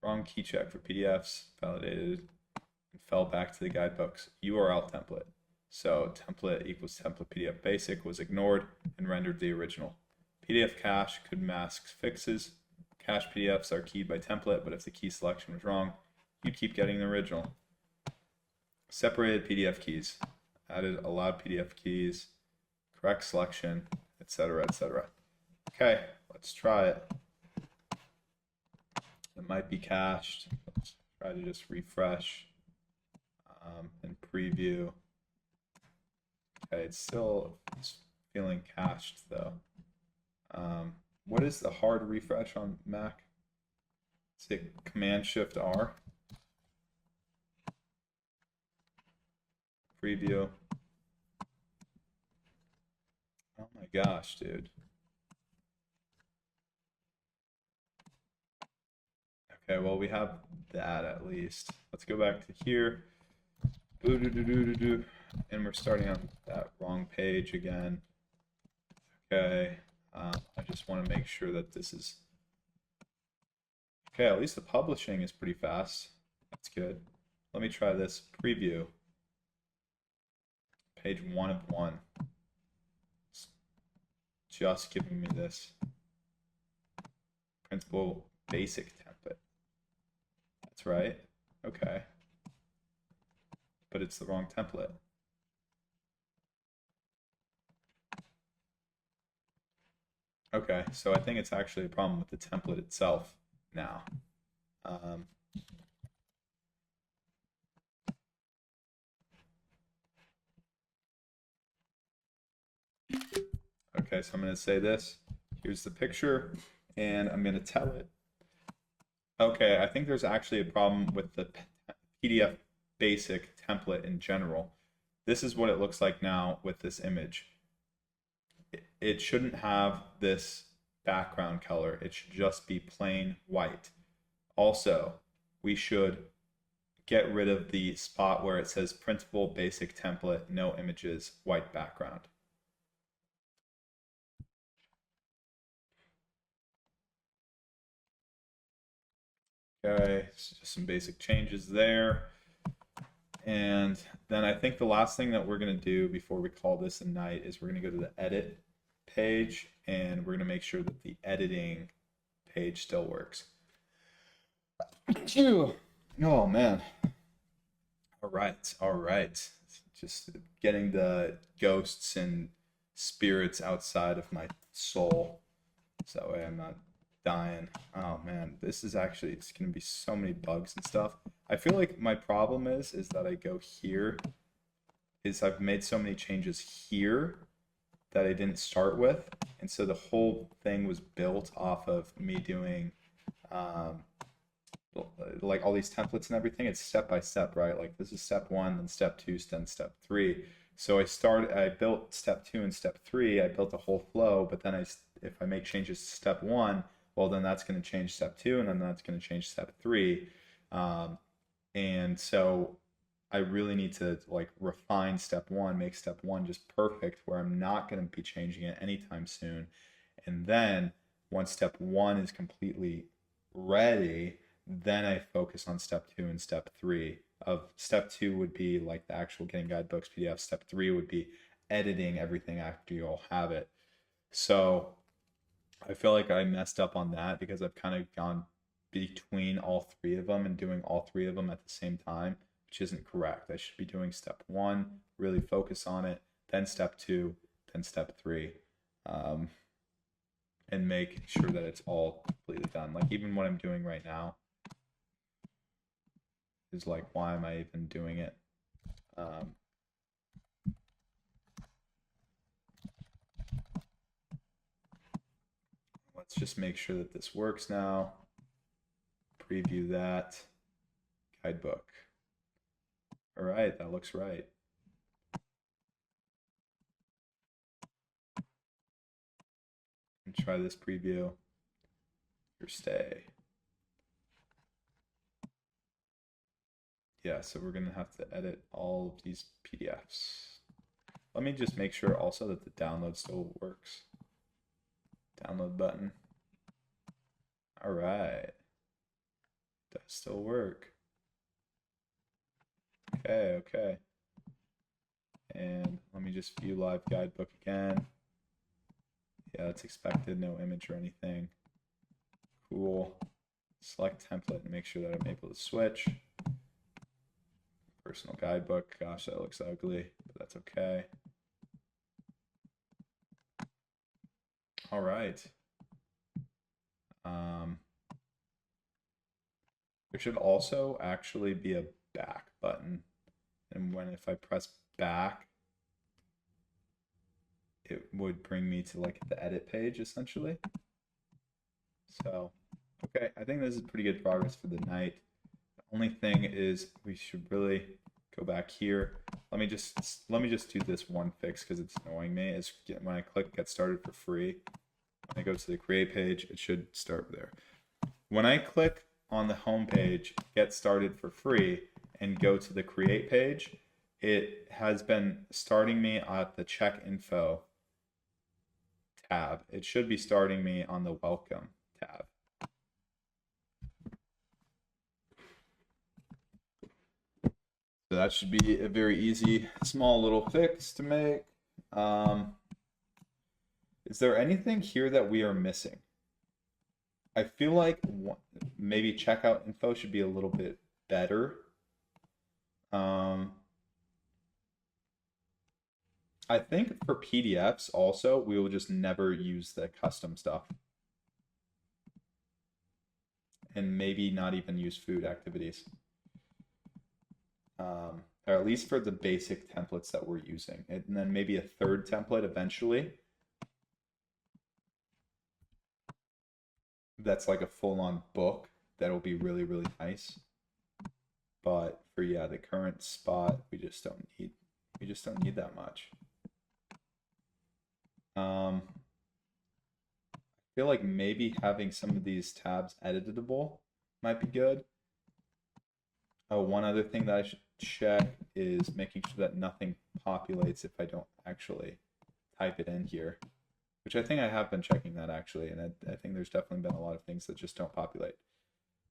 Wrong key check for PDFs, validated, and fell back to the guidebooks. URL template. So template equals template PDF basic was ignored and rendered the original. PDF cache could mask fixes. Cache PDFs are keyed by template, but if the key selection was wrong, you'd keep getting the original. Separated PDF keys. Added allowed PDF keys. Correct selection, etc., etc. Okay, let's try it. It might be cached. Let's try to just refresh and preview. Okay, it's still feeling cached though. What is the hard refresh on Mac? Is it Command-Shift-R? Preview. Oh my gosh, dude. Okay, well, we have that at least. Let's go back to here. And we're starting on that wrong page again. Okay, I just want to make sure that this is okay. At least the publishing is pretty fast. That's good. Let me try this preview. Page 1 of 1. It's just giving me this principal basic template. That's right. Okay. But it's the wrong template. Okay, so I think it's actually a problem with the template itself now. Okay, so I'm going to say this. Here's the picture, and I'm going to tell it, okay, I think there's actually a problem with the PDF basic template in general. This is what it looks like now with this image. It shouldn't have this background color. It should just be plain white. Also, we should get rid of the spot where it says printable basic template, no images, white background. Okay, so just some basic changes there. And then I think the last thing that we're going to do before we call this a night is we're going to go to the edit page and we're going to make sure that the editing page still works. Oh man. All right, all right. Just getting the ghosts and spirits outside of my soul, so that way I'm not dying. Oh man, this is actually, it's gonna be so many bugs and stuff. I feel like my problem is that I go here, is I've made so many changes here that I didn't start with, and so the whole thing was built off of me doing like all these templates and everything. It's step by step, right? Like this is step 1, then step 2, then step 3. So I built step 2 and step 3. I built a whole flow, but then if I make changes to step 1, well then that's going to change step 2, and then that's going to change step 3. And so I really need to like refine step 1, make step 1 just perfect, where I'm not going to be changing it anytime soon. And then once step 1 is completely ready, then I focus on step 2 and step 3. Of step 2 would be like the actual getting guidebooks PDF. Step 3 would be editing everything after you all have it. So I feel like I messed up on that because I've kind of gone between all 3 of them and doing all 3 of them at the same time, which isn't correct. I should be doing step 1, really focus on it, then step 2, then step 3. And make sure that it's all completely done. Like even what I'm doing right now is like, why am I even doing it? Let's just make sure that this works now. Preview that. Guidebook. All right, that looks right. And try this preview. Your stay. Yeah, so we're going to have to edit all of these PDFs. Let me just make sure also that the download still works. Download button. All right. Does still work. Okay, okay. And let me just view live guidebook again. Yeah, that's expected, no image or anything. Cool. Select template and make sure that I'm able to switch. Personal guidebook, gosh, that looks ugly, but that's okay. All right. There should also actually be a back button. And if I press back, it would bring me to like the edit page essentially. So, okay, I think this is pretty good progress for the night. The only thing is we should really go back here. Let me just do this one fix because it's annoying me. Is when I click get started for free, when I go to the create page, it should start there. When I click on the home page, get started for free, and go to the create page, it has been starting me at the check info tab. It should be starting me on the welcome tab. So that should be a very easy, small little fix to make. Is there anything here that we are missing? I feel like maybe checkout info should be a little bit better. I think for PDFs also, we will just never use the custom stuff. And maybe not even use food activities. Or at least for the basic templates that we're using. And then maybe a third template eventually. that's like a full-on book that'll be really, really nice. But for the current spot, we just don't need that much. I feel like maybe having some of these tabs editable might be good. Oh, one other thing that I should check is making sure that nothing populates if I don't actually type it in here, which I think I have been checking that actually, and I think there's definitely been a lot of things that just don't populate.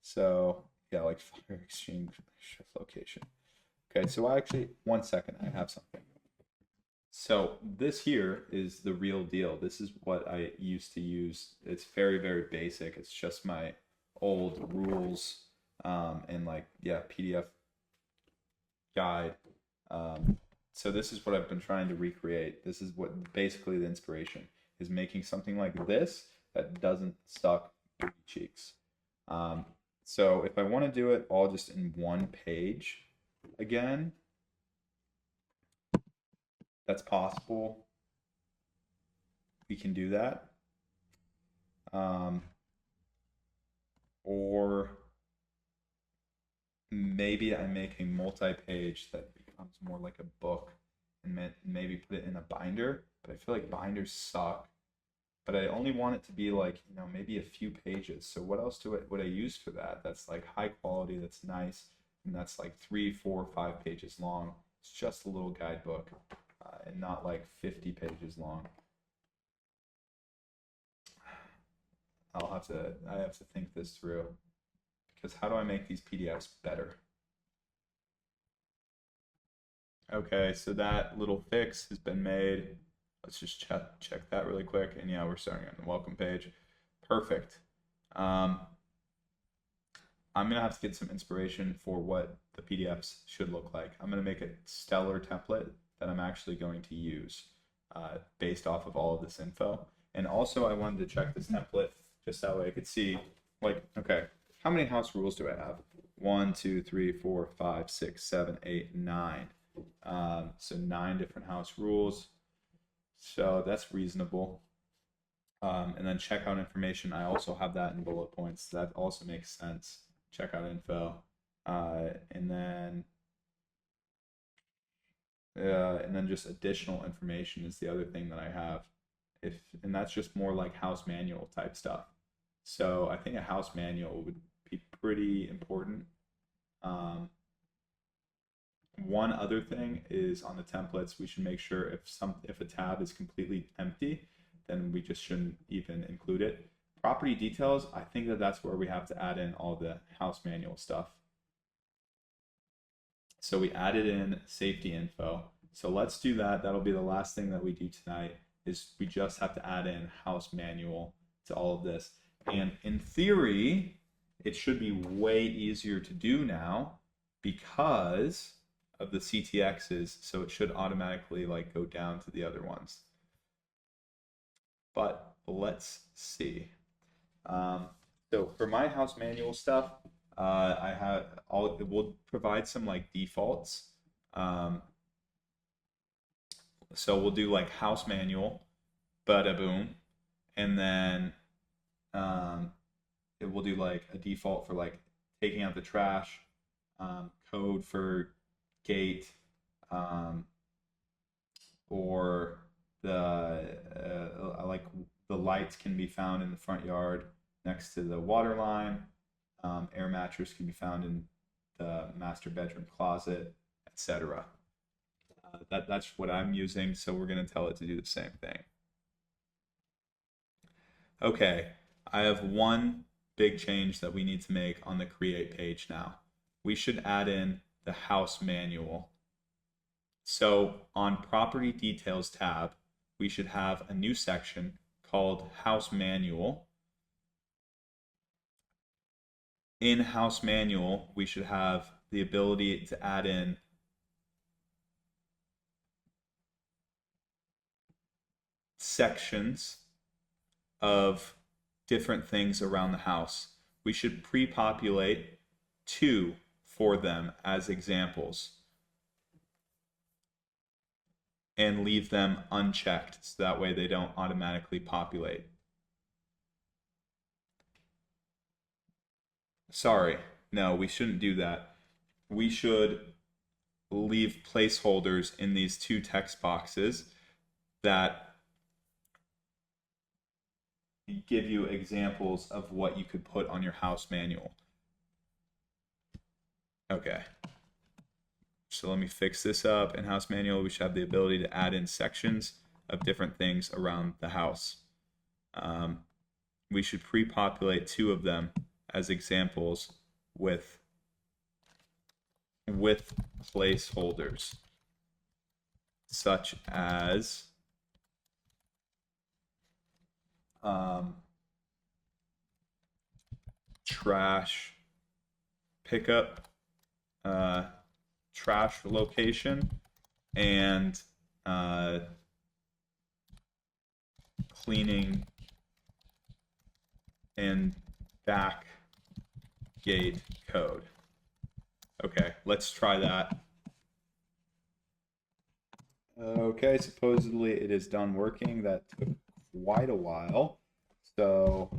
So yeah, like fire exchange shift location. Okay, so actually, 1 second, I have something. So this here is the real deal. This is what I used to use. It's very, very basic. It's just my old rules and like, PDF guide. So this is what I've been trying to recreate. This is what basically the inspiration is, making something like this that doesn't suck booty cheeks. So if I want to do it all just in one page again, that's possible. We can do that. Or maybe I make a multi-page that becomes more like a book and maybe put it in a binder, but I feel like binders suck. But I only want it to be like, maybe a few pages. So what else would I use for that? That's like high quality, that's nice, and that's like 3, 4, 5 pages long. It's just a little guidebook and not like 50 pages long. I have to think this through, because how do I make these PDFs better? Okay, so that little fix has been made. Let's just check that really quick. And yeah, we're starting on the welcome page. Perfect. I'm gonna have to get some inspiration for what the PDFs should look like. I'm gonna make a stellar template that I'm actually going to use based off of all of this info. And also I wanted to check this template just that way I could see, like, okay, how many house rules do I have? 1, 2, 3, 4, 5, 6, 7, 8, 9. So 9 different house rules. So that's reasonable. And then checkout information, I also have that in bullet points. That also makes sense. Checkout info. And then just additional information is the other thing that I have. And that's just more like house manual type stuff. So I think a house manual would be pretty important. One other thing is on the templates, we should make sure if a tab is completely empty, then we just shouldn't even include it. Property details, I think that's where we have to add in all the house manual stuff. So we added in safety info. So let's do that. That'll be the last thing that we do tonight, is we just have to add in house manual to all of this. And in theory, it should be way easier to do now because of the CTXs, so it should automatically like go down to the other ones. But let's see. So for my house manual stuff, we'll provide some like defaults. So we'll do like house manual, bada boom, and then it will do like a default for like taking out the trash, code for gate, or like the lights can be found in the front yard next to the water line. Air mattress can be found in the master bedroom closet, etc. That's what I'm using, so we're going to tell it to do the same thing. Okay, I have one big change that we need to make on the create page now. We should add in the house manual. So on property details tab, we should have a new section called house manual. In house manual, we should have the ability to add in sections of different things around the house. We should pre-populate 2 for them as examples and leave them unchecked so that way they don't automatically populate. Sorry, no, we shouldn't do that. We should leave placeholders in these two text boxes that give you examples of what you could put on your house manual. Okay. So let me fix this up. In house manual, we should have the ability to add in sections of different things around the house. We should pre-populate two of them as examples with placeholders, such as trash pickup, trash location, and cleaning and back gate code. Okay, let's try that. Okay, supposedly it is done working. That took quite a while. So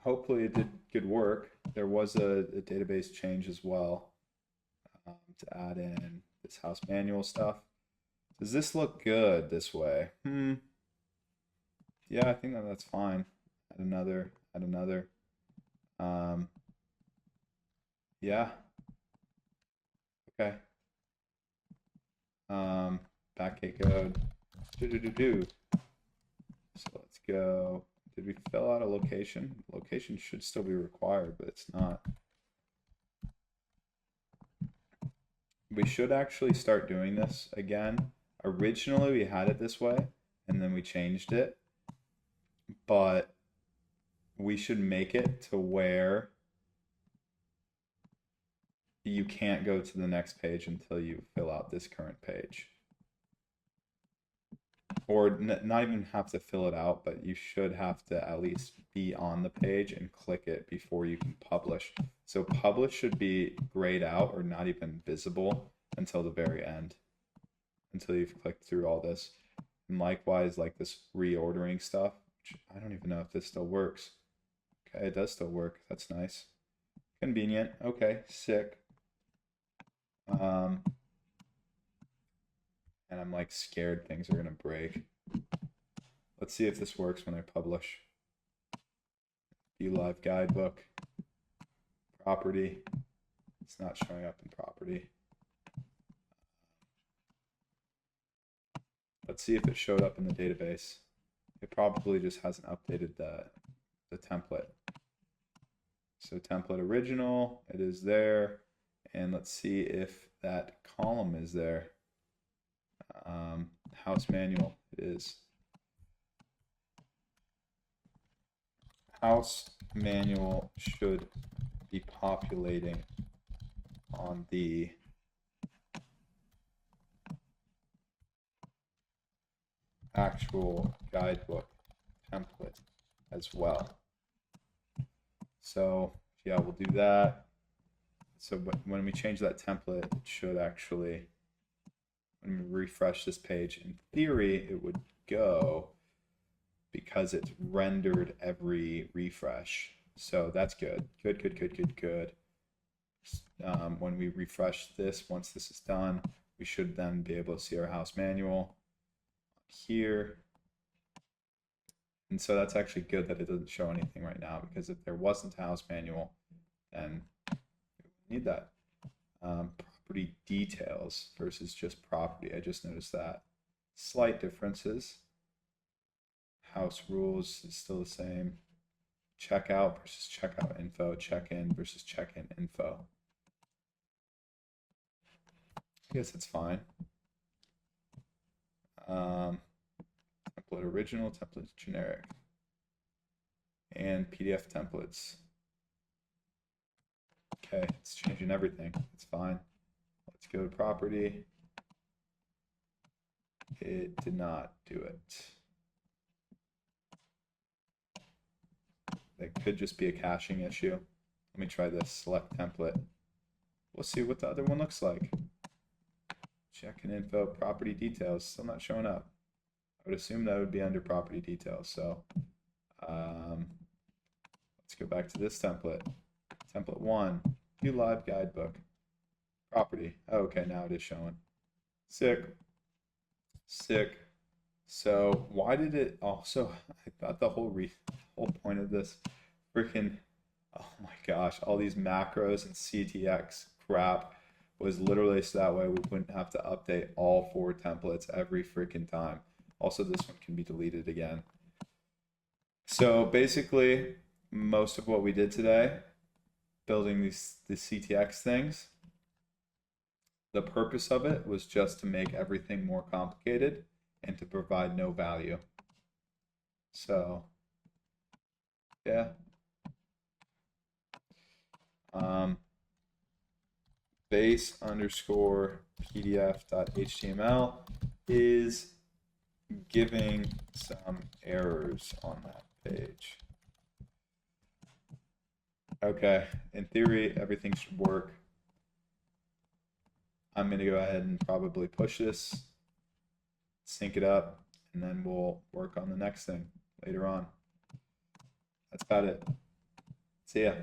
hopefully it did good work. There was a database change as well to add in this house manual stuff. Does this look good this way? Yeah, I think that's fine. Add another. Yeah. Okay. Backgate code. So let's go. Did we fill out a location? Location should still be required, but it's not. We should actually start doing this again. Originally, we had it this way, and then we changed it. But we should make it to where you can't go to the next page until you fill out this current page. Or not even have to fill it out, but you should have to at least be on the page and click it before you can publish. So publish should be grayed out or not even visible until the very end, until you've clicked through all this. And likewise, like this reordering stuff, which I don't even know if this still works. Okay, it does still work. That's nice. Convenient. Okay, sick. And I'm like scared things are gonna break. Let's see if this works when I publish. View live guidebook. Property. It's not showing up in property. Let's see if it showed up in the database. It probably just hasn't updated the template. So template original, it is there. And let's see if that column is there. House manual, it is. House manual should be populating on the actual guidebook template as well. So yeah, we'll do that. So when we change that template, it should actually, when we refresh this page, in theory, it would go because it's rendered every refresh. So that's good. Good. When we refresh this, once this is done, we should then be able to see our house manual here. And so that's actually good that it doesn't show anything right now, because if there wasn't a house manual, then we need that. Property details versus just property. I just noticed that. Slight differences. House rules is still the same. Checkout versus checkout info. Check-in versus check-in info. I guess it's fine. Template original, template generic, and PDF templates. Okay, it's changing everything. It's fine. Let's go to property. It did not do it. That could just be a caching issue. Let me try this. Select template. We'll see what the other one looks like. Check-in info, property details, still not showing up. I would assume that would be under property details. So let's go back to this template.
template 1, view live guidebook, property. Okay, now it is showing. Sick. So why did it also, I thought the whole point of this freaking, oh my gosh, all these macros and CTX crap was literally so that way we wouldn't have to update all 4 templates every freaking time. Also, this one can be deleted again. So basically, most of what we did today, building the CTX things, the purpose of it was just to make everything more complicated and to provide no value. So, yeah. Base underscore PDF.html is giving some errors on that page. Okay, in theory, everything should work. I'm going to go ahead and probably push this, sync it up, and then we'll work on the next thing later on. That's about it. See ya.